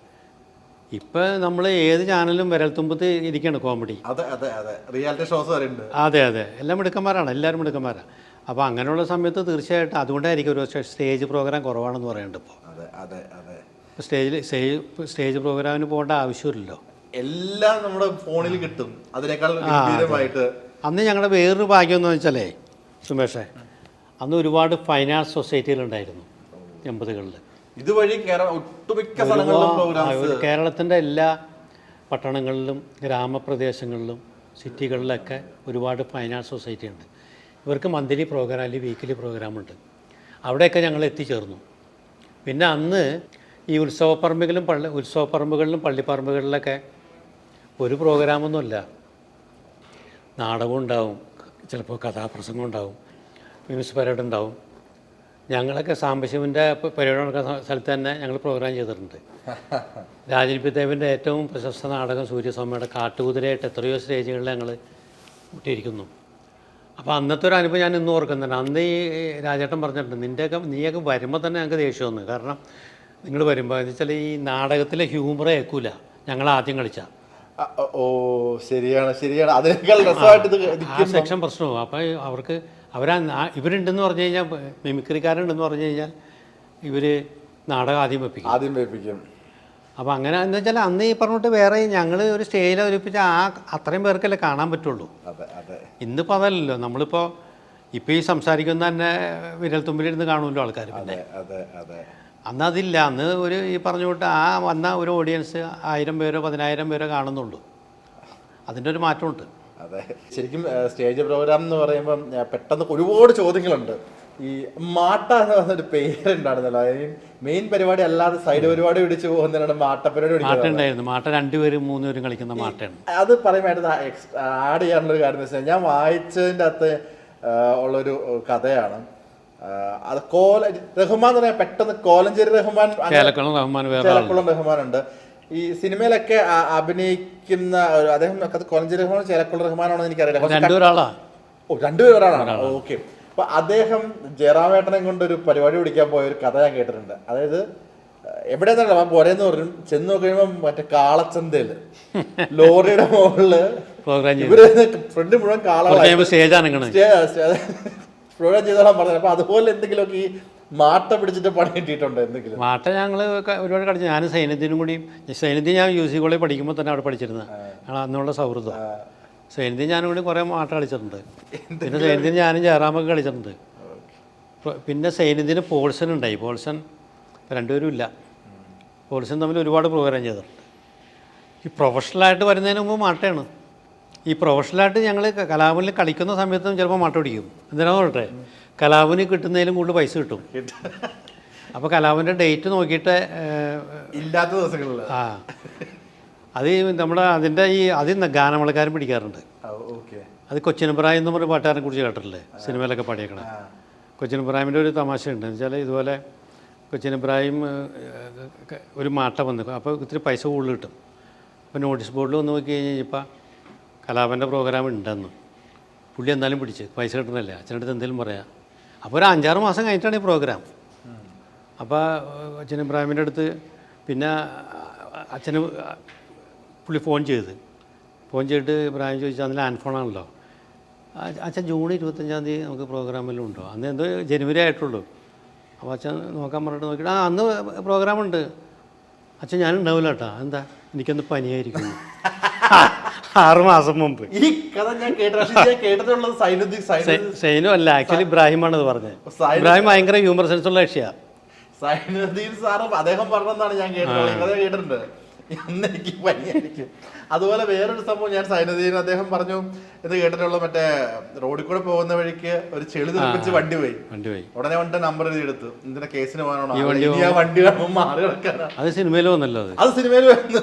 ഇപ്പം നമ്മൾ ഏത് ചാനലും വിരൽത്തുമ്പത്ത് ഇരിക്കുകയാണ് കോമഡി. അതെ അതെ അതെ. റിയാലിറ്റി ഷോസ് വരെ ഉണ്ട്. അതെ അതെ. എല്ലാം മിടുക്കന്മാരാണ്, എല്ലാവരും മിടുക്കന്മാരാണ്. അപ്പോൾ അങ്ങനെയുള്ള സമയത്ത് തീർച്ചയായിട്ടും അതുകൊണ്ടായിരിക്കും ഒരു സ്റ്റേജ് പ്രോഗ്രാം കുറവാണെന്ന് പറയുന്നുണ്ട് ഇപ്പോൾ. അതെ അതെ അതെ. സ്റ്റേജ് പ്രോഗ്രാമിന് പോകേണ്ട ആവശ്യമില്ലല്ലോ, എല്ലാം നമ്മുടെ ഫോണിൽ കിട്ടും. അതിനേക്കാൾ ഗംഭീരമായിട്ട് അന്ന് ഞങ്ങളുടെ വേറൊരു ഭാഗ്യം എന്ന് വെച്ചാലേ സുമേഷേ, അന്ന് ഒരുപാട് ഫൈൻ ആർട്സ് സൊസൈറ്റികളുണ്ടായിരുന്നു 80-കളിൽ. ഇതുവഴി ഒട്ടുമിക്ക സ്ഥലങ്ങളിലും പ്രോഗ്രാംസ്. കേരളത്തിൻ്റെ എല്ലാ പട്ടണങ്ങളിലും ഗ്രാമപ്രദേശങ്ങളിലും സിറ്റികളിലൊക്കെ ഒരുപാട് ഫൈൻ ആർട്സ് സൊസൈറ്റി ഉണ്ട്. ഇവർക്ക് മന്ത്ലി പ്രോഗ്രാം അല്ലെങ്കിൽ വീക്കിലി പ്രോഗ്രാമുണ്ട്. അവിടെയൊക്കെ ഞങ്ങൾ എത്തിച്ചേർന്നു. പിന്നെ അന്ന് ഈ ഉത്സവപ്പറമ്പുകളിലും പള്ളിപ്പറമ്പുകളിലൊക്കെ ഒരു പ്രോഗ്രാമൊന്നുമില്ല. നാടകം ഉണ്ടാവും, ചിലപ്പോൾ കഥാപ്രസംഗം ഉണ്ടാവും, മ്യൂസിക് പരേഡ് ഉണ്ടാവും. ഞങ്ങളൊക്കെ സാംബശിവൻ്റെ പരിപാടി നടക്കുന്ന സ്ഥലത്ത് തന്നെ ഞങ്ങൾ പ്രോഗ്രാം ചെയ്തിട്ടുണ്ട്. രാജനിപി ദേവൻ്റെ ഏറ്റവും പ്രശസ്ത നാടകം സൂര്യസ്വാമിയുടെ കാട്ടുകുതിരയായിട്ട് എത്രയോ സ്റ്റേജുകളിൽ ഞങ്ങൾ മുട്ടിയിരിക്കുന്നു. അപ്പോൾ അന്നത്തെ ഒരു അനുഭവം ഞാൻ ഇന്നും ഓർക്കുന്നുണ്ട്. അന്ന് ഈ രാജേട്ടൻ പറഞ്ഞിട്ടുണ്ട്, നീയൊക്കെ വരുമ്പോൾ തന്നെ ഞങ്ങൾക്ക് ദേഷ്യം വന്നു. കാരണം നിങ്ങൾ വരുമ്പോൾ എന്ന് വെച്ചാൽ ഈ നാടകത്തിലെ ഹ്യൂമറെ ഏൽക്കൂല ഞങ്ങൾ ആദ്യം കളിച്ചാൽ. ഓ ശരിയാണ് ശരിയാണ്. അതിനേക്കാൾ രസമായിട്ട് ആ സെക്ഷൻ പ്രശ്നവും. അപ്പോൾ അവർക്ക് ഇവരുണ്ടെന്ന് പറഞ്ഞു കഴിഞ്ഞാൽ, മിമിക്രിക്കാരുണ്ടെന്ന് പറഞ്ഞു കഴിഞ്ഞാൽ ഇവർ നാടകം ആദ്യം വെപ്പിക്കും. അപ്പോൾ അങ്ങനെ എന്ന് വെച്ചാൽ അന്ന് ഈ പറഞ്ഞിട്ട് വേറെ ഞങ്ങൾ ഒരു സ്റ്റേജിൽ അവതരിപ്പിച്ച അത്രയും പേർക്കല്ലേ കാണാൻ പറ്റുള്ളൂ. ഇന്നിപ്പോൾ അതല്ലല്ലോ. നമ്മളിപ്പോൾ ഇപ്പോൾ ഈ സംസാരിക്കുന്ന തന്നെ വിരൽത്തുമ്പിലിരുന്ന് കാണുമല്ലോ ആൾക്കാർ. പിന്നെ അന്ന് അതില്ല. അന്ന് ഈ പറഞ്ഞു വിട്ട് വന്ന ഒരു ഓഡിയൻസ് 1000 പേരോ 10000 പേരോ കാണുന്നുള്ളൂ. അതിൻ്റെ ഒരു മാറ്റമുണ്ട്. അതെ, ശരിക്കും സ്റ്റേജ് പ്രോഗ്രാം എന്ന് പറയുമ്പം പെട്ടെന്ന് ഒരുപാട് ചോദ്യങ്ങളുണ്ട്. ഈ മാട്ട എന്ന് പറഞ്ഞൊരു പേരുണ്ടായിരുന്നല്ലോ, മെയിൻ പരിപാടി അല്ലാതെ സൈഡ് പരിപാടി പിടിച്ച് പോകുന്നതിനാണ് മാട്ട പരിപാടി. മാട്ട 2 പേരും 3 പേരും കളിക്കുന്ന മാട്ടയാണ്. അത് പറയുമ്പോൾ ആഡ് ചെയ്യാനുള്ളൊരു കാര്യം എന്ന് വെച്ചാൽ, ഞാൻ വായിച്ചതിൻ്റെ അകത്ത് ഉള്ളൊരു കഥയാണ്. അത് റഹ്മാൻ എന്ന് പറയാൻ പെട്ടെന്ന് കോലഞ്ചേരി ചേലക്കുളം റഹ്മാൻ ഉണ്ട്. ഈ സിനിമയിലൊക്കെ അഭിനയിക്കുന്ന അദ്ദേഹം കോലഞ്ചേരി റഹ്മാൻ ചേലക്കുളം റഹ്മാനാണെന്ന് എനിക്കറിയില്ല. രണ്ടുപേരും ഒരാളാണ്. ഓക്കെ. അപ്പൊ അദ്ദേഹം ജയറാമേട്ടനെ കൊണ്ട് ഒരു പരിപാടി പിടിക്കാൻ പോയ ഒരു കഥ ഞാൻ കേട്ടിട്ടുണ്ട്. അതായത് എവിടെയെന്നല്ല പോരെന്ന് പറഞ്ഞു, ചെന്ന് നോക്കുമ്പോൾ മറ്റേ കാളച്ചന്തയില് ലോറിയുടെ മുകളില് ഇവര് ഫ്രണ്ട് മുഴുവൻ പ്രോഗ്രാം ചെയ്തോളാൻ പറഞ്ഞത്. അപ്പൊ അതുപോലെ എന്തെങ്കിലുമൊക്കെ ഈ മാട്ട പിടിച്ചിട്ട് പണി കിട്ടിയിട്ടുണ്ടോ എന്തെങ്കിലും? മാട്ട ഞങ്ങൾ ഒരുപാട് കളിച്ചു. ഞാൻ സൈന്യത്തിനും കൂടി, സൈന്യത്തിൽ ഞാൻ UC കോളേജിൽ പഠിക്കുമ്പോൾ തന്നെ അവിടെ പഠിച്ചിരുന്നത്. ഞങ്ങൾ അന്നുള്ള സൗഹൃദം. സൈന്യത്തിൽ ഞാനും കൂടി കുറേ മാട്ട കളിച്ചിട്ടുണ്ട്. പിന്നെ സൈന്യത്തിൽ ഞാനും ജയറാമൊക്കെ കളിച്ചിട്ടുണ്ട്. പിന്നെ സൈന്യത്തിന് പോൾസൺ ഉണ്ടായി. പോൾസൺ രണ്ടുപേരും ഇല്ല. പോൾസൺ തമ്മിൽ ഒരുപാട് പ്രോഗ്രാം ചെയ്തിട്ടുണ്ട്. ഈ പ്രൊഫഷണലായിട്ട് വരുന്നതിന് മുമ്പ് മാട്ടയാണ്. ഈ പ്രൊഫഷണലായിട്ട് ഞങ്ങൾ കലാഭവനിൽ കളിക്കുന്ന സമയത്തും ചിലപ്പോൾ മാട്ട പിടിക്കും. എന്തിനാന്ന് പറയട്ടെ, കലാഭവന് കിട്ടുന്നതിലും കൂടുതൽ പൈസ കിട്ടും. അപ്പോൾ കലാഭവൻ്റെ ഡേറ്റ് നോക്കിയിട്ട് ഇല്ലാത്ത ദിവസങ്ങളിൽ അത് നമ്മുടെ അതിൽ ഗാനമേളക്കാരും പിടിക്കാറുണ്ട്. അത് കൊച്ചിനബ്രാഹിം എന്ന് പറഞ്ഞ പാട്ടുകാരനെ കുറിച്ച് കേട്ടിട്ടില്ലേ, സിനിമയിലൊക്കെ പാടിയേക്കണേ. കൊച്ചിനബ്രാഹിമിൻ്റെ ഒരു തമാശയുണ്ട്. എന്ന് വെച്ചാൽ ഇതുപോലെ കൊച്ചിനബ്രാഹിം ഒരു മാട്ട വന്നു. അപ്പോൾ ഇത്തിരി പൈസ കൂടുതൽ കിട്ടും. അപ്പോൾ നോട്ടീസ് ബോർഡിൽ വന്ന് നോക്കി കഴിഞ്ഞപ്പോൾ കലാഭവൻ്റെ പ്രോഗ്രാം ഉണ്ടെന്ന്. പുള്ളി എന്തായാലും പിടിച്ച് പൈസ കിട്ടണല്ലേ, അച്ഛനടുത്ത് എന്തെങ്കിലും പറയാം. അപ്പോൾ ഒരു 5-6 മാസം കഴിഞ്ഞിട്ടാണ് ഈ പ്രോഗ്രാം. അപ്പോൾ അച്ഛൻ ഇബ്രാഹിമിൻ്റെ അടുത്ത് പിന്നെ അച്ഛന് പുള്ളി ഫോൺ ചെയ്തിട്ട് ഇബ്രാഹിം ചോദിച്ചാൽ അതിൽ ലാൻഡ് ഫോണാണല്ലോ. അച്ഛൻ ജൂൺ 25-ാം തീയതി നമുക്ക് പ്രോഗ്രാമെല്ലാം ഉണ്ടോ? അന്ന് എന്തോ ജനുവരി ആയിട്ടുള്ളൂ. അപ്പോൾ അച്ഛൻ നോക്കാൻ പറഞ്ഞിട്ട് നോക്കിയിട്ട് അന്ന് പ്രോഗ്രാമുണ്ട്. അച്ഛൻ ഞാനുണ്ടാവില്ല കേട്ടോ. എന്താ, എനിക്കൊന്ന് പനിയായിരിക്കുന്നു. 6 മാസം മുമ്പ്. ഈ കഥ ഞാൻ കേട്ടിട്ടുള്ളത് സൈനു അല്ല, ആക്ച്വലി ഇബ്രാഹിമാണ് ഇത് പറഞ്ഞത്. ഇബ്രാഹിം ഭയങ്കര ഹ്യൂമർ സെൻസ് ഉള്ള കക്ഷിയാണ്. സൈനുദ്ദീൻ സാറും അദ്ദേഹം പറഞ്ഞതാണ് ഞാൻ കേട്ടിട്ടുള്ളത്. കഥ കേട്ടിട്ടുണ്ട്. ഇന്ന് എനിക്ക് പനിയായിരിക്കും. അതുപോലെ വേറൊരു സംഭവം ഞാൻ സൈനുദ്ദീൻ അദ്ദേഹം പറഞ്ഞു എന്ന് കേട്ടിട്ടുള്ള, മറ്റേ റോഡിൽ കൂടെ പോകുന്ന വഴിക്ക് ഒരു ചെളി തെറിപ്പിച്ച് വണ്ടി പോയി. ഉടനെ വണ്ടി നമ്പർ എഴുതി എടുത്തു. എന്തിനാ കേസിന് പോകാനാണോ, ആ വണ്ടി മാറി കിടക്കാനാ. അത് സിനിമയിൽ വന്നല്ലോ, അത് സിനിമയിൽ വന്നു.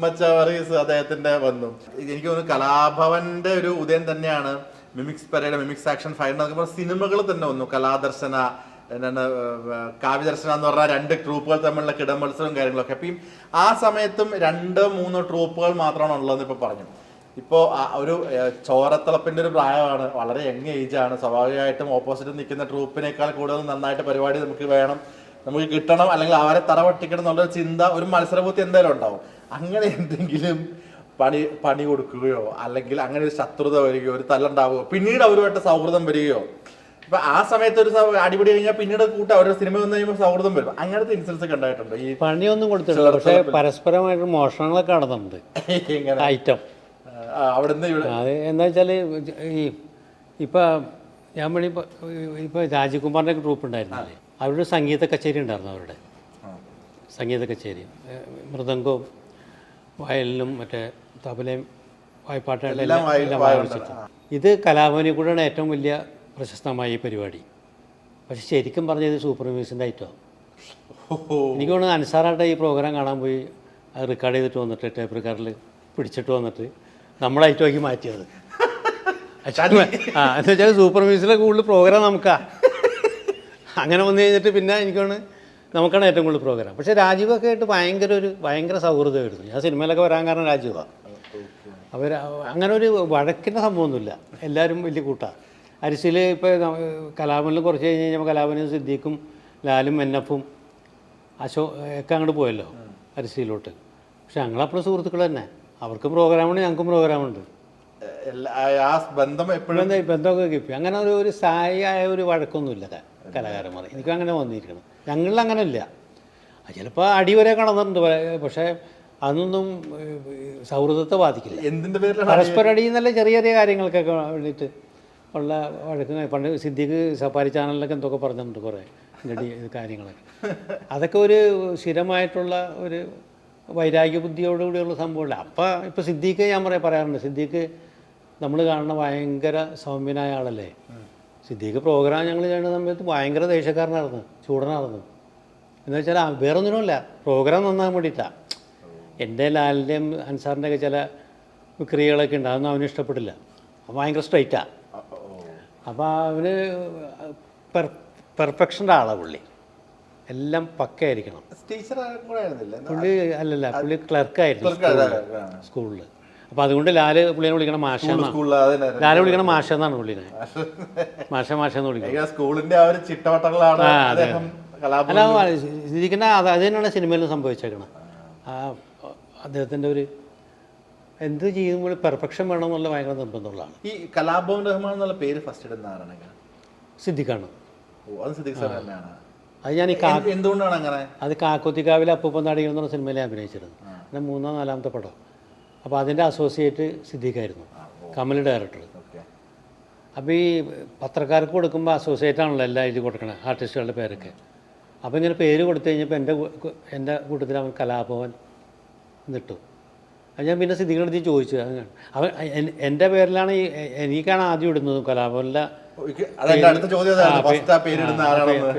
മച്ചാമറീസ് അദ്ദേഹത്തിന്റെ വന്നു. എനിക്ക് തോന്നുന്നു കലാഭവന്റെ ഒരു ഉദയം തന്നെയാണ് mimics parade, mimics action fight എന്നൊക്കെ സിനിമകൾ തന്നെ വന്നു. കലാദർശന, എന്താണ് കാവ്യദർശന എന്ന് പറഞ്ഞാൽ 2 ട്രൂപ്പുകൾ തമ്മിലുള്ള കിടമത്സരവും കാര്യങ്ങളൊക്കെ. അപ്പം ആ സമയത്തും 2-3 ട്രൂപ്പുകൾ മാത്രമാണ് ഉള്ളതെന്ന് ഇപ്പൊ പറഞ്ഞു. ഇപ്പോൾ ഒരു ചോരത്തിളപ്പിന്റെ ഒരു പ്രായമാണ്, വളരെ യങ് ഏജ് ആണ്. സ്വാഭാവികമായിട്ടും ഓപ്പോസിറ്റ് നിൽക്കുന്ന ട്രൂപ്പിനേക്കാൾ കൂടുതൽ നന്നായിട്ട് പരിപാടി നമുക്ക് വേണം, നമുക്ക് കിട്ടണം, അല്ലെങ്കിൽ അവരെ തറവട്ടിക്കണം എന്നുള്ളൊരു ചിന്ത, ഒരു മത്സരബുദ്ധി എന്തായാലും ഉണ്ടാവും. അങ്ങനെ എന്തെങ്കിലും പണി കൊടുക്കുകയോ അല്ലെങ്കിൽ അങ്ങനെ ഒരു ശത്രുത വരികയോ ഒരു തല്ലുണ്ടാവുകയോ പിന്നീട് അവരുമായിട്ട് സൗഹൃദം വരികയോ, ഇപ്പൊ ആ സമയത്ത് ഒരു അടിപൊളി കഴിഞ്ഞാൽ പിന്നീട് അവരുടെ സിനിമ വന്നു കഴിയുമ്പോൾ സൗഹൃദം വരും. അങ്ങനത്തെ ഇൻസിഡൻസ് ഒക്കെ ഉണ്ടായിട്ടുണ്ട്. ഈ പണിയൊന്നും കൊടുത്തിട്ടില്ല, പക്ഷേ പരസ്പരമായിട്ട് മോഷണങ്ങളൊക്കെ നടന്നിട്ടുണ്ട്. ഐറ്റം അവിടുന്ന് അത് എന്താ വെച്ചാല് ഇപ്പൊ ഞാൻ വേണി ഇപ്പൊ രാജകുമാറിന്റെ ഗ്രൂപ്പ് ഉണ്ടായിരുന്നില്ലേ, അവരുടെ സംഗീത കച്ചേരി ഉണ്ടായിരുന്നു. അവരുടെ സംഗീത കച്ചേരി, മൃദംഗവും വയലിനും മറ്റേ തബലയും വായ്പാട്ടുകളെല്ലാം വായിച്ചിട്ട്. ഇത് കലാഭവനിൽ കൂടെയാണ് ഏറ്റവും വലിയ പ്രശസ്തമായ ഈ പരിപാടി. പക്ഷെ ശരിക്കും പറഞ്ഞത് സൂപ്പർ മ്യൂസിൻ്റെ ഐറ്റമാണ്. എനിക്ക് തോന്നുന്നു അൻസാറായിട്ട് ഈ പ്രോഗ്രാം കാണാൻ പോയി അത് റെക്കോർഡ് ചെയ്തിട്ട് വന്നിട്ട് ടേപ്പ് റെക്കോർഡിൽ പിടിച്ചിട്ട് വന്നിട്ട് നമ്മളെ ഐറ്റമാക്കി മാറ്റിയത്. എന്ന് വെച്ചാൽ സൂപ്പർ മ്യൂസിലെ കൂടുതൽ പ്രോഗ്രാം നമുക്കാ. അങ്ങനെ വന്നു കഴിഞ്ഞിട്ട് പിന്നെ എനിക്കാണ് നമുക്കാണ് ഏറ്റവും കൂടുതൽ പ്രോഗ്രാം. പക്ഷേ രാജീവൊക്കെ ആയിട്ട് ഭയങ്കര സൗഹൃദമായിരുന്നു. ഞാൻ സിനിമയിലൊക്കെ വരാൻ കാരണം രാജീവാണ്. അങ്ങനെ ഒരു വഴക്കിൻ്റെ സംഭവമൊന്നുമില്ല, എല്ലാവരും വലിയ കൂട്ടാണ്. അരിസിൽ ഇപ്പോൾ കലാഭവനിൽ കുറച്ച് കഴിഞ്ഞ് കഴിഞ്ഞപ്പോൾ കലാഭവനും സിദ്ദീഖും ലാലും എൻഎഫും ഒക്കെ അങ്ങോട്ട് പോയല്ലോ അരിസിയിലോട്ട്. പക്ഷെ ഞങ്ങളപ്പോഴും സുഹൃത്തുക്കൾ തന്നെ, അവർക്കും പ്രോഗ്രാമുണ്ട് ഞങ്ങൾക്കും പ്രോഗ്രാമുണ്ട്. ബന്ധമൊക്കെ കിപ്പി. അങ്ങനെ ഒരു സ്ഥായിയായ ഒരു വഴക്കൊന്നുമില്ല കലാകാരന്മാർ. എനിക്കും അങ്ങനെ വന്നിരിക്കണം. ഞങ്ങളിൽ അങ്ങനെ ഇല്ല. ചിലപ്പോൾ അടി വരെ കടന്നിട്ടുണ്ട്, പക്ഷേ അതൊന്നും സൗഹൃദത്തെ ബാധിക്കില്ല. എന്തിൻ്റെ പേരിൽ പരസ്പരം അടി എന്നല്ല, ചെറിയ ചെറിയ കാര്യങ്ങൾക്കൊക്കെ വേണ്ടിയിട്ട് ഉള്ള വഴക്ക്. പണ്ട് സിദ്ദീഖ് സഫാരി ചാനലിലൊക്കെ എന്തൊക്കെ പറഞ്ഞിട്ടുണ്ട് കുറേ അടി കാര്യങ്ങളൊക്കെ. അതൊക്കെ ഒരു സ്ഥിരമായിട്ടുള്ള ഒരു വൈരാഗ്യ ബുദ്ധിയോടുകൂടിയുള്ള സംഭവമല്ല. ഇപ്പോൾ സിദ്ദീഖ് ഞാൻ പറയാറുണ്ട്, സിദ്ദീഖ് നമ്മൾ കാണുന്ന ഭയങ്കര സൗമ്യനായ ആളല്ലേ. സിദ്ദീഖ് പ്രോഗ്രാം ഞങ്ങൾ ചെയ്യുന്ന സമയത്ത് ഭയങ്കര ദേഷ്യക്കാരനായിരുന്നു, ചൂടനായിരുന്നു. എന്ന് വെച്ചാൽ വേറൊന്നിനുമില്ല, പ്രോഗ്രാം നന്നാൻ വേണ്ടിയിട്ടാണ്. എൻ്റെ ലാലിൻ്റെയും അൻസാറിൻ്റെയൊക്കെ ചില വിക്രിയകളൊക്കെ ഉണ്ട്, അതൊന്നും അവന് ഇഷ്ടപ്പെട്ടില്ല. അപ്പോൾ ഭയങ്കര സ്ട്രൈറ്റാണ്. അപ്പോൾ അവന് പെർഫെക്ഷൻ്റെ ആളാണ് പുള്ളി, എല്ലാം പക്കയായിരിക്കണം. പുള്ളി അല്ലല്ല, പുള്ളി ക്ലർക്കായിരുന്നു സ്കൂളിൽ. അപ്പോൾ അതുകൊണ്ട് പുള്ളിനെ വിളിക്കണം മാഷെന്നാണ്. ലാലെ വിളിക്കണം മാഷെന്നാണ് പുള്ളിനെ. മാഷെന്ന് വിളിക്കണം. സ്കൂളിന്റെ ആ ഒരു ചിട്ടവട്ടങ്ങളാണ്. അല്ല, സിദ്ദീഖിൻ്റെ അത് തന്നെയാണ് സിനിമയിലും സംഭവിച്ചേക്കണം. അദ്ദേഹത്തിൻ്റെ ഒരു എന്ത് ചെയ്യുമ്പോൾ പെർഫെക്ഷൻ വേണം എന്നുള്ള ഭയങ്കര നിർബന്ധമുള്ളതാണ്. ഈ കലാഭവൻ റഹ്മാൻ എന്നുള്ള പേര് ഫസ്റ്റ് ഇടുന്ന ആരാണ്? സിദ്ദീഖാണ്. അത് ഞാൻ എന്തുകൊണ്ടാണ് അങ്ങനെ? അത് കാക്കോത്തിക്കാവിലെ അപ്പൂപ്പൻ നാടികൾ എന്ന് പറഞ്ഞ സിനിമയിൽ അഭിനയിച്ചിരുന്നു. പിന്നെ 3-4ാമത്തെ പടം. അപ്പോൾ അതിൻ്റെ അസോസിയേറ്റ് സിദ്ദീഖായിരുന്നു, കമൽ ഡയറക്ടർ. അപ്പോൾ ഈ പത്രക്കാർക്ക് കൊടുക്കുമ്പോൾ അസോസിയേറ്റ് ആണല്ലോ എല്ലാം എഴുതി കൊടുക്കണേ, ആർട്ടിസ്റ്റുകളുടെ പേരൊക്കെ. അപ്പോൾ ഇങ്ങനെ പേര് കൊടുത്തു കഴിഞ്ഞപ്പോൾ എൻ്റെ കൂട്ടത്തിൽ അവൻ കലാഭവൻ എന്നിട്ടു. അത് ഞാൻ പിന്നെ സിദ്ദീഖിൻ്റെ അടുത്ത് ചോദിച്ചു. അവൻ എൻ്റെ പേരിലാണ് എനിക്കാണ് ആദ്യം ഇടുന്നത് കലാഭവനിലെ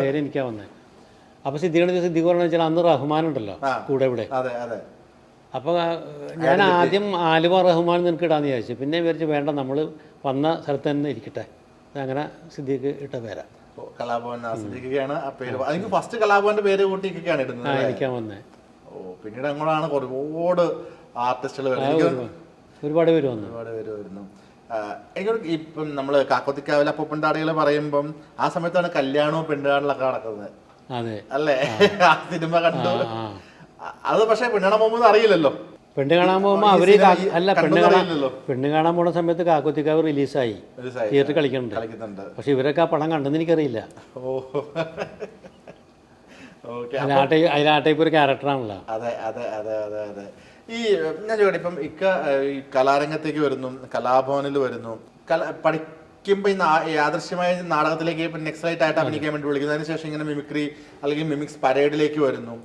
പേര് എനിക്കാ വന്നത്. അപ്പോൾ സിദ്ദീഖ് പറഞ്ഞു വെച്ചാൽ അന്ന് റഹ്മാൻ ഉണ്ടല്ലോ കൂടെ ഇവിടെ. അപ്പോൾ ഞാൻ ആദ്യം ആലുവ റഹ്മാൻ നിനക്ക് ഇടാന്ന് വിചാരിച്ചു. പിന്നെ വിചാരിച്ചു വേണ്ട, നമ്മൾ വന്ന സ്ഥലത്ത് തന്നെ ഇരിക്കട്ടെ. അങ്ങനെ സിദ്ദീഖ് ഇട്ട പേരാ കലാഭവൻ. ഫസ്റ്റ് കലാഭവന്റെ പേര് കൂട്ടിയൊക്കെയാണ് ഇടുന്നത്. എനിക്കാ വന്നേ. പിന്നീട് അങ്ങോട്ടാണ് ഒരുപാട് ആർട്ടിസ്റ്റുകൾ ഒരുപാട് പേര് വന്നു. എനിക്കൊരു ഇപ്പം നമ്മൾ കാക്കോത്തിക്കാവിലെ അപ്പൂപ്പൻതാടികൾ പറയുമ്പം ആ സമയത്താണ് കല്യാണവും പെണ്ണുകാണലൊക്കെ നടക്കുന്നത്. അതെ അല്ലേ? ആ സിനിമ കണ്ടു. അത് പക്ഷേ പെണ്ണാണാൻ പോകുമ്പോൾ അറിയില്ലല്ലോ. പെണ്ണ് കാണാൻ പോകുമ്പോൾ അവര് അല്ല പെണ്ണ് കാണാൻ പോണ സമയത്ത് കാക്കോത്തിക്കാവ് റിലീസായി തിയേറ്ററിൽ കളിക്കുന്നുണ്ട്. പക്ഷെ ഇവരൊക്കെ ആ പടം കണ്ടെന്ന് എനിക്കറിയില്ല. അതിലാട്ടേപ്പ് ഒരു ക്യാരക്ടറാണല്ലോ. അതെ അതെ അതെ അതെ അതെ. ഈ ഞാൻ ചോദിക്കട്ടെ, ഇപ്പം ഈ കലാരംഗത്തേക്ക് വരുന്നു, കലാഭവനിൽ വരുന്നു, പഠിക്കുമ്പോൾ ഈ യാദൃശ്യമായ നാടകത്തിലേക്ക് ഇപ്പം നെക്സ്റ്റ് ആയിട്ട് അഭിനയിക്കാൻ വേണ്ടി വിളിക്കുന്നു. അതിനുശേഷം ഇങ്ങനെ മിമിക്രി അല്ലെങ്കിൽ മിമിക്സ് പരേഡിലേക്ക് വരുന്നു.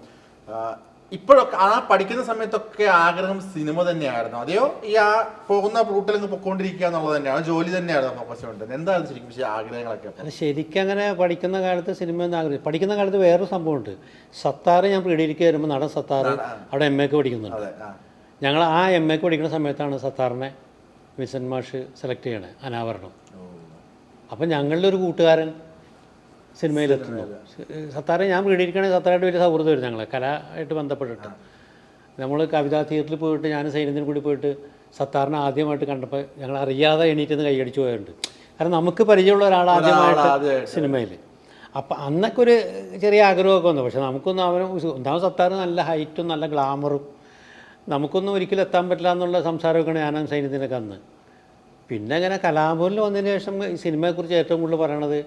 ഇപ്പോഴൊക്കെ ആ പഠിക്കുന്ന സമയത്തൊക്കെ ആഗ്രഹം സിനിമ തന്നെയായിരുന്നു, അതെയോ ഈ ആ പോകുന്ന റൂട്ടിൽ നിന്ന് പൊക്കോണ്ടിരിക്കുക എന്നുള്ളത് തന്നെയാണ്, ജോലി തന്നെയായിരുന്നു ഫോക്കസ് വേണ്ടത്? എന്താണ് ശരിക്കും പക്ഷേ ആഗ്രഹങ്ങളൊക്കെ? അത് ശരിക്കും അങ്ങനെ പഠിക്കുന്ന കാലത്ത് സിനിമ എന്ന് ആഗ്രഹിക്കും. പഠിക്കുന്ന കാലത്ത് വേറൊരു സംഭവമുണ്ട്. സത്താറ് ഞാൻ പ്രീഡിയിലേക്ക് വരുമ്പോൾ നടൻ സത്താറ് അവിടെ MA പഠിക്കുന്നുണ്ട്. ഞങ്ങൾ ആ MA പഠിക്കുന്ന സമയത്താണ് സത്താറിനെ വിൻസെൻ്റ് മാഷ് സെലക്ട് ചെയ്യണേ അനാവരണം. അപ്പം ഞങ്ങളുടെ ഒരു കൂട്ടുകാരൻ സിനിമയിലെത്തുന്നു. സത്താറെ ഞാൻ പ്രീഡിയിരിക്കണമെങ്കിൽ സത്താറായിട്ട് വലിയ സൗഹൃദം വരും ഞങ്ങൾ കലയായിട്ട് ബന്ധപ്പെട്ടിട്ട്. നമ്മൾ കവിതാ തിയേറ്ററിൽ പോയിട്ട് ഞാൻ സൈന്യത്തിന് കൂടി പോയിട്ട് സത്താറിനെ ആദ്യമായിട്ട് കണ്ടപ്പോൾ ഞങ്ങൾ അറിയാതെ എണീറ്റെന്ന് കൈയടിച്ചു പോയിട്ടുണ്ട്. കാരണം നമുക്ക് പരിചയമുള്ള ഒരാൾ ആദ്യമായിട്ട് സിനിമയിൽ. അപ്പം അന്നൊക്കെ ഒരു ചെറിയ ആഗ്രഹമൊക്കെ വന്നു. പക്ഷെ നമുക്കൊന്നും ഒന്നാമത് സത്താറ് നല്ല ഹൈറ്റും നല്ല ഗ്ലാമറും, നമുക്കൊന്നും ഒരിക്കലും എത്താൻ പറ്റില്ല എന്നുള്ള സംസാരമൊക്കെയാണ് ഞാനും സൈന്യത്തിനൊക്കെ അന്ന്. പിന്നെ ഇങ്ങനെ കലാഭവനിൽ വന്നതിന് ശേഷം ഈ സിനിമയെക്കുറിച്ച് ഏറ്റവും കൂടുതൽ പറയണത്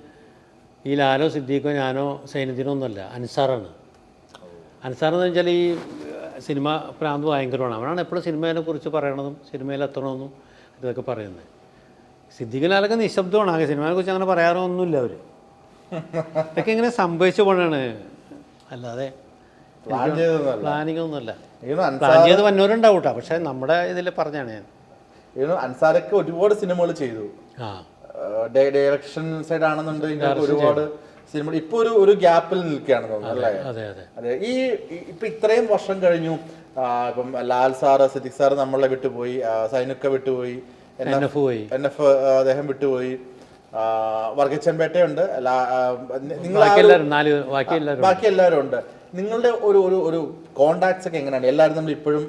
ഈ ലാലോ സിദ്ദീഖോ ഞാനോ സൈന്യത്തിനോ ഒന്നുമല്ല, അൻസാറാണ്. അൻസാറെന്ന് വെച്ചാൽ ഈ സിനിമ പ്രാന്ത് ഭയങ്കരമാണ്. അവനാണ് എപ്പോഴും സിനിമയെ കുറിച്ച് പറയണതും സിനിമയിലെത്തണമെന്നും ഇതൊക്കെ പറയുന്നത്. സിദ്ദീഖ് ലാലൊക്കെ നിശബ്ദമാണ്. ആകെ സിനിമയെ കുറിച്ച് അങ്ങനെ പറയാറൊന്നുമില്ല അവർ. ഇതൊക്കെ ഇങ്ങനെ സംഭവിച്ചു പോകണാണ്, അല്ലാതെ പ്ലാനിങ് ഒന്നുമല്ല. പ്ലാൻ ചെയ്ത് വന്നവരുണ്ടാവും കേട്ടോ, പക്ഷെ നമ്മുടെ ഇതിൽ പറഞ്ഞാണ് ഞാൻ. അൻസാരൊക്കെ ഒരുപാട് സിനിമകൾ ചെയ്തു, ഡയറക്ഷൻ സൈഡ് ആണെന്നുണ്ടെങ്കിൽ ഒരുപാട് സിനിമ ഇപ്പൊ ഒരു ഗ്യാപ്പിൽ നിൽക്കുകയാണെന്ന് തോന്നുന്നു അല്ലേ? അതെ. ഈ ഇപ്പൊ ഇത്രയും വർഷം കഴിഞ്ഞു, ഇപ്പം ലാൽ സാറ്, സിദ്ദിഖ് സാറ് നമ്മളെ വിട്ടുപോയി, സൈനുക്ക വിട്ടുപോയി, NF അദ്ദേഹം വിട്ടുപോയി, വർഗച്ചൻപേട്ടയുണ്ട്, ബാക്കി എല്ലാവരും ഉണ്ട്. നിങ്ങളുടെ ഒരു കോണ്ടാക്ട്സ് ഒക്കെ എങ്ങനെയാണ്? എല്ലാവരും നമ്മൾ ഇപ്പോഴും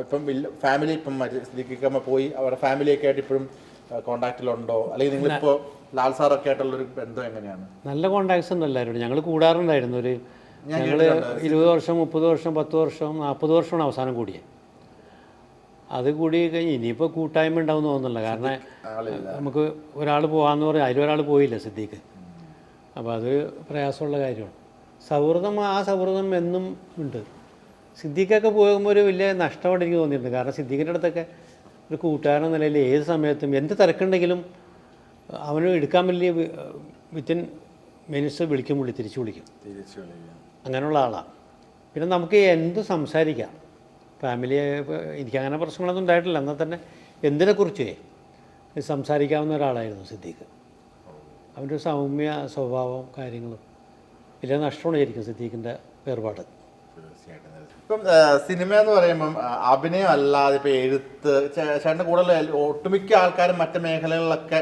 ഇപ്പം ഫാമിലി, ഇപ്പം സിദ്ദിഖിക്കമ്മ പോയി അവരുടെ ഫാമിലിയൊക്കെ ആയിട്ട് ഇപ്പോഴും കോണ്ടാക്റ്റിലുണ്ടോ? അല്ലെങ്കിൽ നിങ്ങളിപ്പോൾ ലാൽ സാറൊക്കെ ആയിട്ടുള്ളൊരു ബന്ധം എങ്ങനെയാണ്? നല്ല കോണ്ടാക്ട്സ് ഉണ്ട് എല്ലാവരോടും. ഞങ്ങൾ കൂടാറുണ്ടായിരുന്നു. ഞങ്ങൾ 20 വർഷം 30 വർഷം 10 വർഷം 40 വർഷമാണ് അവസാനം കൂടിയത്. അത് കൂടി കഴിഞ്ഞ് ഇനിയിപ്പോൾ കൂട്ടായ്മ ഉണ്ടാവുമെന്ന് തോന്നുന്നില്ല. കാരണം നമുക്ക് ഒരാൾ പോകാമെന്ന് പറയും, അതിലൊരാൾ പോയില്ല സിദ്ദീഖ്. അപ്പോൾ അത് പ്രയാസമുള്ള കാര്യമാണ്. ആ സൗഹൃദം എന്നും ഉണ്ട്. സിദ്ദീഖൊക്കെ പോകുമ്പോൾ ഒരു വലിയ നഷ്ടമായിട്ട് എനിക്ക് തോന്നിയിട്ടുണ്ട്. കാരണം സിദ്ദീഖിൻ്റെ അടുത്തൊക്കെ ഒരു കൂട്ടുകാരൻ നിലയിൽ ഏത് സമയത്തും എന്ത് തിരക്കുണ്ടെങ്കിലും അവന് എടുക്കാൻ വലിയ വിത്തിൻ മിനിറ്റ്സ് വിളിക്കും, തിരിച്ചു വിളിക്കും. അങ്ങനെയുള്ള ആളാണ്. പിന്നെ നമുക്ക് എന്ത് സംസാരിക്കാം. ഫാമിലിയെ എനിക്കങ്ങനെ പ്രശ്നങ്ങളൊന്നും ഉണ്ടായിട്ടില്ല. എന്നാൽ തന്നെ എന്തിനെക്കുറിച്ചേ സംസാരിക്കാവുന്ന ഒരാളായിരുന്നു സിദ്ദീഖ്. അവൻ്റെ ഒരു സൗമ്യ സ്വഭാവം കാര്യങ്ങളും വലിയ നഷ്ടമായിരിക്കും സിദ്ദീഖിൻ്റെ വേർപാട്. ഇപ്പം സിനിമ എന്ന് പറയുമ്പം അഭിനയം അല്ലാതെ ഇപ്പം എഴുത്ത്, ചേട്ടൻ്റെ കൂടുതൽ ഒട്ടുമിക്ക ആൾക്കാരും മറ്റ് മേഖലകളിലൊക്കെ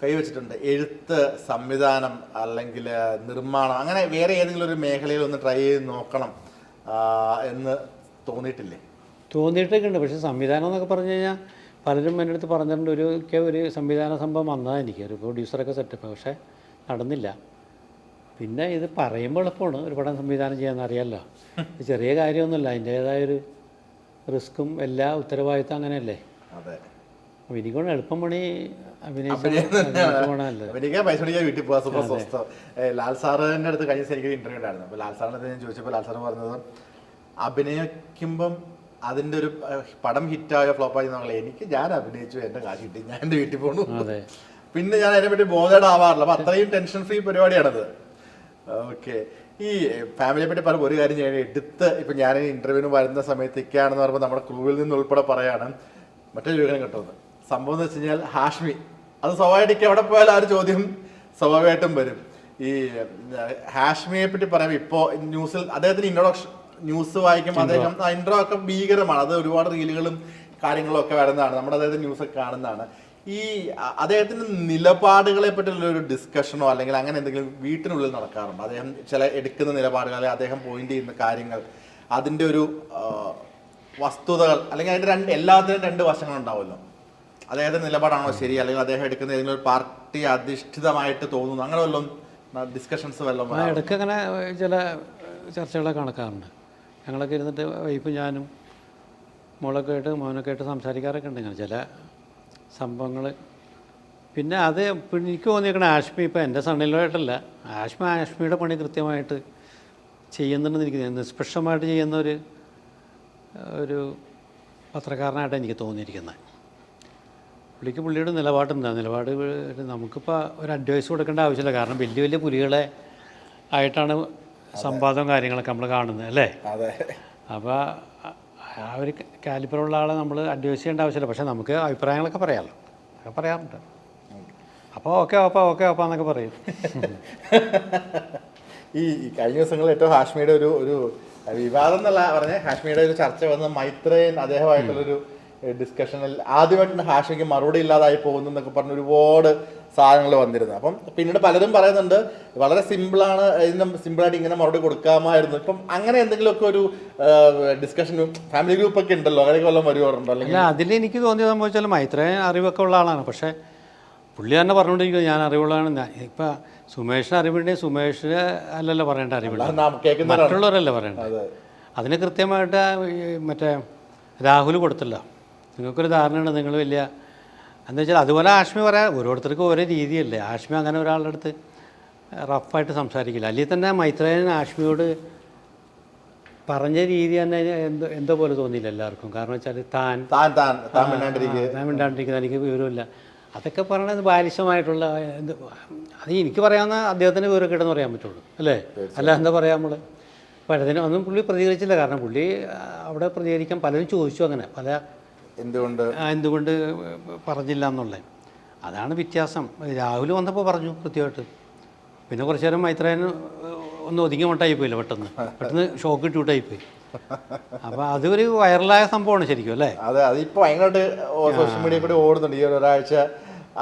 കൈവച്ചിട്ടുണ്ട്. എഴുത്ത്, സംവിധാനം അല്ലെങ്കിൽ നിർമ്മാണം, അങ്ങനെ വേറെ ഏതെങ്കിലും ഒരു മേഖലയിൽ ഒന്ന് ട്രൈ ചെയ്ത് നോക്കണം എന്ന് തോന്നിയിട്ടില്ലേ? തോന്നിയിട്ടൊക്കെ ഉണ്ട്. പക്ഷേ സംവിധാനം എന്നൊക്കെ പറഞ്ഞു കഴിഞ്ഞാൽ പലരും എൻ്റെ അടുത്ത് പറഞ്ഞിട്ടുണ്ട്. ഒരു സംവിധാന സംഭവം വന്നതാണ് എനിക്ക്, ഒരു പ്രൊഡ്യൂസറൊക്കെ സെറ്റപ്പ്, പക്ഷേ നടന്നില്ല. പിന്നെ ഇത് പറയുമ്പോൾ എളുപ്പമാണ്, ഒരു പടം സംവിധാനം ചെയ്യാൻ അറിയാമല്ലോ. ചെറിയ കാര്യമൊന്നുമില്ല, അതിൻ്റേതായൊരു റിസ്ക്കും എല്ലാ ഉത്തരവാദിത്തം അങ്ങനെയല്ലേ. അപ്പോൾ എനിക്കൊണ്ട് എളുപ്പം പണി അഭിനയിക്കാൻ പൈസ മേടിക്കാൻ വീട്ടിൽ പോകാൻ സൂപ്പർ സ്വസ്ഥം. ലാൽ സാറിൻ്റെ അടുത്ത് കഴിഞ്ഞ എനിക്ക് ഇന്റർവ്യൂ ഉണ്ടായിരുന്നു. അപ്പോൾ ലാൽ സാറിൻ്റെ അടുത്ത് ഞാൻ ചോദിച്ചപ്പോൾ ലാൽ സാറ് പറഞ്ഞത് അഭിനയിക്കുമ്പം അതിൻ്റെ ഒരു പടം ഹിറ്റായോ ഫ്ലോപ്പായോ നോക്കില്ല, ഞാൻ അഭിനയിച്ചു, എൻ്റെ കാശ് കിട്ടി, ഞാൻ എൻ്റെ വീട്ടിൽ പോകണു, പിന്നെ ഞാൻ അതിനെപ്പറ്റി ബോധേഡാവാറില്ല. അപ്പം അത്രയും ടെൻഷൻ ഫ്രീ പരിപാടിയാണത്. ഓക്കെ. ഈ ഫാമിലിയെ പറ്റി പറയുമ്പോൾ ഒരു കാര്യം ഞാൻ ഇപ്പം ഞാൻ ഇന്റർവ്യൂവിന് വരുന്ന സമയത്തേക്കാണെന്ന് പറയുമ്പോൾ നമ്മുടെ ക്രൂവിൽ നിന്ന് ഉൾപ്പെടെ പറയാണ് മറ്റൊരു വിവരം കിട്ടുന്നത്. സംഭവം എന്ന് വെച്ച് കഴിഞ്ഞാൽ ഹാഷ്മി, അത് സ്വാഭാവികമായിട്ട് എവിടെ പോയാലും ആ ഒരു ചോദ്യം സ്വാഭാവികമായിട്ടും വരും. ഈ ഹാഷ്മിയെ പറ്റി പറയുമ്പോൾ ഇപ്പോൾ ന്യൂസിൽ അദ്ദേഹത്തിന് ഇൻട്രൊഡക്ഷൻ ന്യൂസ് വായിക്കുമ്പോൾ അദ്ദേഹം ഇൻട്രോ ഒക്കെ ഭീകരമാണ്. അത് ഒരുപാട് റീലുകളും കാര്യങ്ങളും ഒക്കെ വരുന്നതാണ്, നമ്മുടെ അദ്ദേഹത്തിന് ന്യൂസൊക്കെ കാണുന്നതാണ്. ഈ അദ്ദേഹത്തിൻ്റെ നിലപാടുകളെ പറ്റിയുള്ള ഒരു ഡിസ്കഷനോ അല്ലെങ്കിൽ അങ്ങനെ എന്തെങ്കിലും വീട്ടിനുള്ളിൽ നടക്കാറുണ്ട്? അദ്ദേഹം ചില എടുക്കുന്ന നിലപാടുകൾ, അദ്ദേഹം പോയിന്റ് ചെയ്യുന്ന കാര്യങ്ങൾ, അതിൻ്റെ ഒരു വസ്തുതകൾ, അല്ലെങ്കിൽ അതിൻ്റെ എല്ലാത്തിനും രണ്ട് വശങ്ങളുണ്ടാവുമല്ലോ. അദ്ദേഹത്തിൻ്റെ നിലപാടാണോ ശരി, അല്ലെങ്കിൽ അദ്ദേഹം എടുക്കുന്ന ഏതെങ്കിലും ഒരു പാർട്ടി അധിഷ്ഠിതമായിട്ട് തോന്നുന്നു, അങ്ങനെ വല്ലതും ഡിസ്കഷൻസ് വല്ലതും? ഇടയ്ക്ക് അങ്ങനെ ചില ചർച്ചകളൊക്കെ നടക്കാറുണ്ട്. ഞങ്ങളൊക്കെ ഇരുന്നിട്ട് വൈഫും ഞാനും മോളൊക്കെ ആയിട്ട് മോനൊക്കെ ആയിട്ട് സംസാരിക്കാറൊക്കെ ഉണ്ട് ഇങ്ങനെ ചില സംഭവങ്ങൾ. പിന്നെ അത് എനിക്ക് തോന്നിയേക്കണ ആഷ്മി ഇപ്പോൾ എൻ്റെ സണ്ണിലുമായിട്ടല്ല, ആഷ്മിയുടെ പണി കൃത്യമായിട്ട് ചെയ്യുന്നുണ്ടെന്ന് എനിക്ക് നിഷ്പക്ഷമായിട്ട് ചെയ്യുന്ന ഒരു പത്രക്കാരനായിട്ട് എനിക്ക് തോന്നിയിരിക്കുന്നത്. പുള്ളിക്ക് പുള്ളിയുടെ നിലപാടുണ്ട്. നിലപാട് നമുക്കിപ്പോൾ ഒരു അഡ്വൈസ് കൊടുക്കേണ്ട ആവശ്യമില്ല. കാരണം വലിയ വലിയ പുലികളെ ആയിട്ടാണ് സംവാദവും കാര്യങ്ങളൊക്കെ നമ്മൾ കാണുന്നത് അല്ലേ. അതെ. അപ്പോൾ ആ ഒരു കാലിബറുള്ള ആളെ നമ്മൾ അഡ്വൈസ് ചെയ്യേണ്ട ആവശ്യമില്ല. പക്ഷേ നമുക്ക് അഭിപ്രായങ്ങളൊക്കെ പറയാമല്ലോ, അതൊക്കെ പറയാറുണ്ട്. അപ്പോൾ ഓക്കെ എന്നൊക്കെ പറയും. ഈ കഴിഞ്ഞ ദിവസങ്ങളിൽ ഏറ്റവും ഹാഷ്മിയുടെ ഒരു വിവാദം എന്നല്ല പറഞ്ഞ ഹാഷ്മിയുടെ ഒരു ചർച്ച വന്ന് മൈത്രേയൻ അദ്ദേഹമായിട്ടുള്ളൊരു ഡിസ്കഷനിൽ ആദ്യമായിട്ടാണ് ഹാഷ്മിക്ക് മറുപടി ഇല്ലാതായി പോകുന്നു എന്നൊക്കെ പറഞ്ഞ് ഒരുപാട് സാധനങ്ങൾ വന്നിരുന്നു. അപ്പം പിന്നീട് പലരും പറയുന്നുണ്ട് വളരെ സിമ്പിളാണ്, ഇതിന് സിമ്പിളായിട്ട് ഇങ്ങനെ മറുപടി കൊടുക്കാമായിരുന്നു. ഇപ്പം അങ്ങനെ എന്തെങ്കിലുമൊക്കെ ഒരു ഡിസ്കഷൻ ഫാമിലി ഗ്രൂപ്പൊക്കെ ഉണ്ടല്ലോ, അങ്ങനെയൊക്കെ വല്ലതും വരുവാറുണ്ടോ? അല്ലെങ്കിൽ അതിലെനിക്ക് തോന്നിയത് സംഭവിച്ചാൽ മൈത്രേയൻ അറിവൊക്കെ ഉള്ള ആളാണ്. പക്ഷേ പുള്ളി തന്നെ പറഞ്ഞുകൊണ്ടിരിക്കുന്നത് ഞാൻ അറിവുള്ളതാണ്. ഇപ്പം സുമേഷിന് അറിവുണ്ടെങ്കിൽ സുമേഷിന് അല്ലല്ലോ പറയേണ്ട അറിവുണ്ട്, മറ്റുള്ളവരല്ലേ പറയേണ്ടത്. അതിന് കൃത്യമായിട്ട് മറ്റേ രാഹുൽ കൊടുത്തല്ലോ. നിങ്ങൾക്കൊരു ധാരണയുണ്ട്, നിങ്ങൾ വലിയ എന്താ വെച്ചാൽ അതുപോലെ ആഷ്മി പറയാം. ഓരോരുത്തർക്കും ഓരോ രീതിയല്ലേ. ആഷ്മി അങ്ങനെ ഒരാളുടെ അടുത്ത് റഫായിട്ട് സംസാരിക്കില്ല. അല്ലെങ്കിൽ തന്നെ മൈത്രേയൻ ആഷ്മിയോട് പറഞ്ഞ രീതി തന്നെ എന്തോ പോലെ തോന്നിയില്ല എല്ലാവർക്കും. കാരണം വെച്ചാൽ താൻ മിണ്ടാണ്ടിരിക്കുന്നത് എനിക്ക് വിവരമില്ല, അതൊക്കെ പറയണത് ബാലിശമായിട്ടുള്ള അത് എനിക്ക് പറയാവുന്ന അദ്ദേഹത്തിന് വിവരമൊക്കെ ഇട്ടെന്ന് പറയാൻ പറ്റുള്ളൂ അല്ലേ. അല്ല എന്താ പറയാ നമ്മൾ പലതിനും ഒന്നും പുള്ളി പ്രതികരിച്ചില്ല. കാരണം പുള്ളി അവിടെ പ്രതികരിക്കാൻ പലരും ചോദിച്ചു, അങ്ങനെ പല എന്തുകൊണ്ട് പറഞ്ഞില്ല എന്നുള്ളത്. അതാണ് വ്യത്യാസം. രാഹുൽ വന്നപ്പോൾ പറഞ്ഞു കൃത്യമായിട്ട്. പിന്നെ കുറച്ചു നേരം മൈത്രേയന് ഒന്ന് ഒതുങ്ങി മട്ടായി പോയില്ല, പെട്ടെന്ന് ഷോക്ക് കിട്ടി വിട്ടായിപ്പോയി. അപ്പോൾ അതൊരു വൈറലായ സംഭവമാണ് ശരിക്കും അല്ലേ. അതെ, അതിപ്പോൾ ഭയങ്കരമായിട്ട് സോഷ്യൽ മീഡിയ കൂടി ഓടുന്നുണ്ട് ഈ ഒരാഴ്ച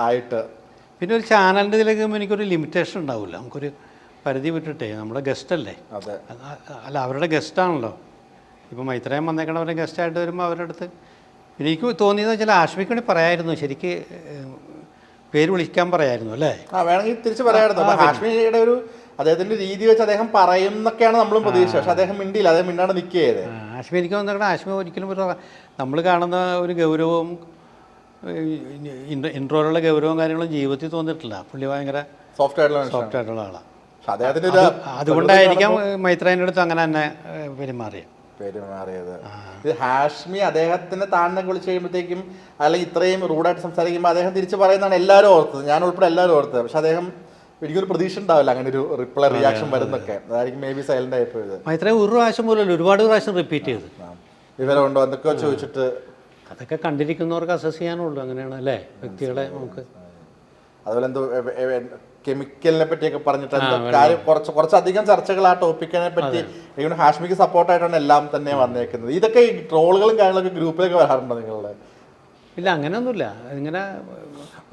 ആയിട്ട്. പിന്നെ ഒരു ചാനലിൻ്റെ ഇതിലേക്ക് എനിക്കൊരു ലിമിറ്റേഷൻ ഉണ്ടാവില്ല. നമുക്കൊരു പരിധി വിട്ടിട്ടേ നമ്മുടെ ഗസ്റ്റല്ലേ. അല്ല അവരുടെ ഗസ്റ്റാണല്ലോ. ഇപ്പോൾ മൈത്രേയൻ വന്നേക്കണവരെ ഗസ്റ്റായിട്ട് വരുമ്പോൾ അവരുടെ അടുത്ത് പിന്നെ എനിക്ക് തോന്നിയതെന്ന് വെച്ചാൽ ആഷ്മിക്ക് വേണ്ടി പറയായിരുന്നു, ശരിക്ക് പേര് വിളിക്കാൻ പറയായിരുന്നു അല്ലേ. വേണമെങ്കിൽ തിരിച്ച് പറയാമായിരുന്നു. ഹാഷ്മിയുടെ ഒരു അദ്ദേഹത്തിന്റെ രീതി വെച്ച് അദ്ദേഹം പറയും എന്നൊക്കെയാണ് നമ്മളും പ്രതീക്ഷിച്ചത്. പക്ഷെ അദ്ദേഹം മിണ്ടിയില്ല, അദ്ദേഹം മിണ്ടാണ്ട് നിൽക്കുകയായത്. ആഷ്മി എനിക്ക് വന്നേക്കണം. ആഷ്മി ഒരിക്കലും ഒരു നമ്മൾ കാണുന്ന ഒരു ഗൗരവവും ഇൻട്രോയിലുള്ള ഗൗരവവും കാര്യങ്ങളും ജീവിതത്തിൽ തോന്നിയിട്ടില്ല. പുള്ളി ഭയങ്കര സോഫ്റ്റ് ആയിട്ടുള്ള ആളാണ്. അതുകൊണ്ടായിരിക്കാം മൈത്രേയൻ്റെ അടുത്ത് അങ്ങനെ തന്നെ പെരുമാറിയത്. ഇത് ഹാഷ്മി അദ്ദേഹത്തിന്റെ താഴ്ന്നൊക്കെ വിളിച്ച് കഴിയുമ്പോഴത്തേക്കും അല്ലെങ്കിൽ ഇത്രയും റൂഡായിട്ട് സംസാരിക്കുമ്പോൾ അദ്ദേഹം തിരിച്ച് പറയുന്നതാണ് എല്ലാവരും ഓർത്തത്, ഞാൻ ഉൾപ്പെടെ എല്ലാവരും ഓർത്തത്. പക്ഷെ അദ്ദേഹം എനിക്കൊരു പ്രതീക്ഷ ഉണ്ടാവില്ല അങ്ങനെ ഒരു റിപ്ലൈ റിയാക്ഷൻ വരുന്നൊക്കെ. അതായിരിക്കും മേ ബി സൈലന്റ് ആയി പോയത്. മൈത്രേയൻ ഒരു പ്രാവശ്യം പോലല്ലോ, ഒരുപാട് പ്രാവശ്യം റിപ്പീറ്റ് ചെയ്ത് വിവരമുണ്ടോ എന്തൊക്കെയോ ചോദിച്ചിട്ട് അതൊക്കെ കണ്ടിരിക്കുന്നവർക്ക് അസസ് ചെയ്യാനുള്ളൂ. അങ്ങനെയാണ് അല്ലേ വ്യക്തികളെ നമുക്ക്. അതുപോലെ എന്തോ കെമിക്കലിനെ പറ്റിയൊക്കെ പറഞ്ഞിട്ട് കാര്യം കുറച്ചധികം ചർച്ചകൾ ആ ടോപ്പിക്കിനെ പറ്റി ഹാഷ്മിക്ക് സപ്പോർട്ടായിട്ടാണ് എല്ലാം തന്നെ വന്നേക്കുന്നത്. ഇതൊക്കെ ഈ ട്രോളുകളും കാര്യങ്ങളൊക്കെ ഗ്രൂപ്പിലൊക്കെ വരാറുണ്ടോ നിങ്ങളുടെ? ഇല്ല, അങ്ങനെയൊന്നുമില്ല. ഇങ്ങനെ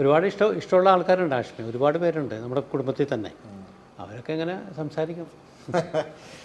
ഒരുപാട് ഇഷ്ടമുള്ള ആൾക്കാരുണ്ട് ഹാഷ്മി, ഒരുപാട് പേരുണ്ട് നമ്മുടെ കുടുംബത്തിൽ തന്നെ. അവരൊക്കെ ഇങ്ങനെ സംസാരിക്കും.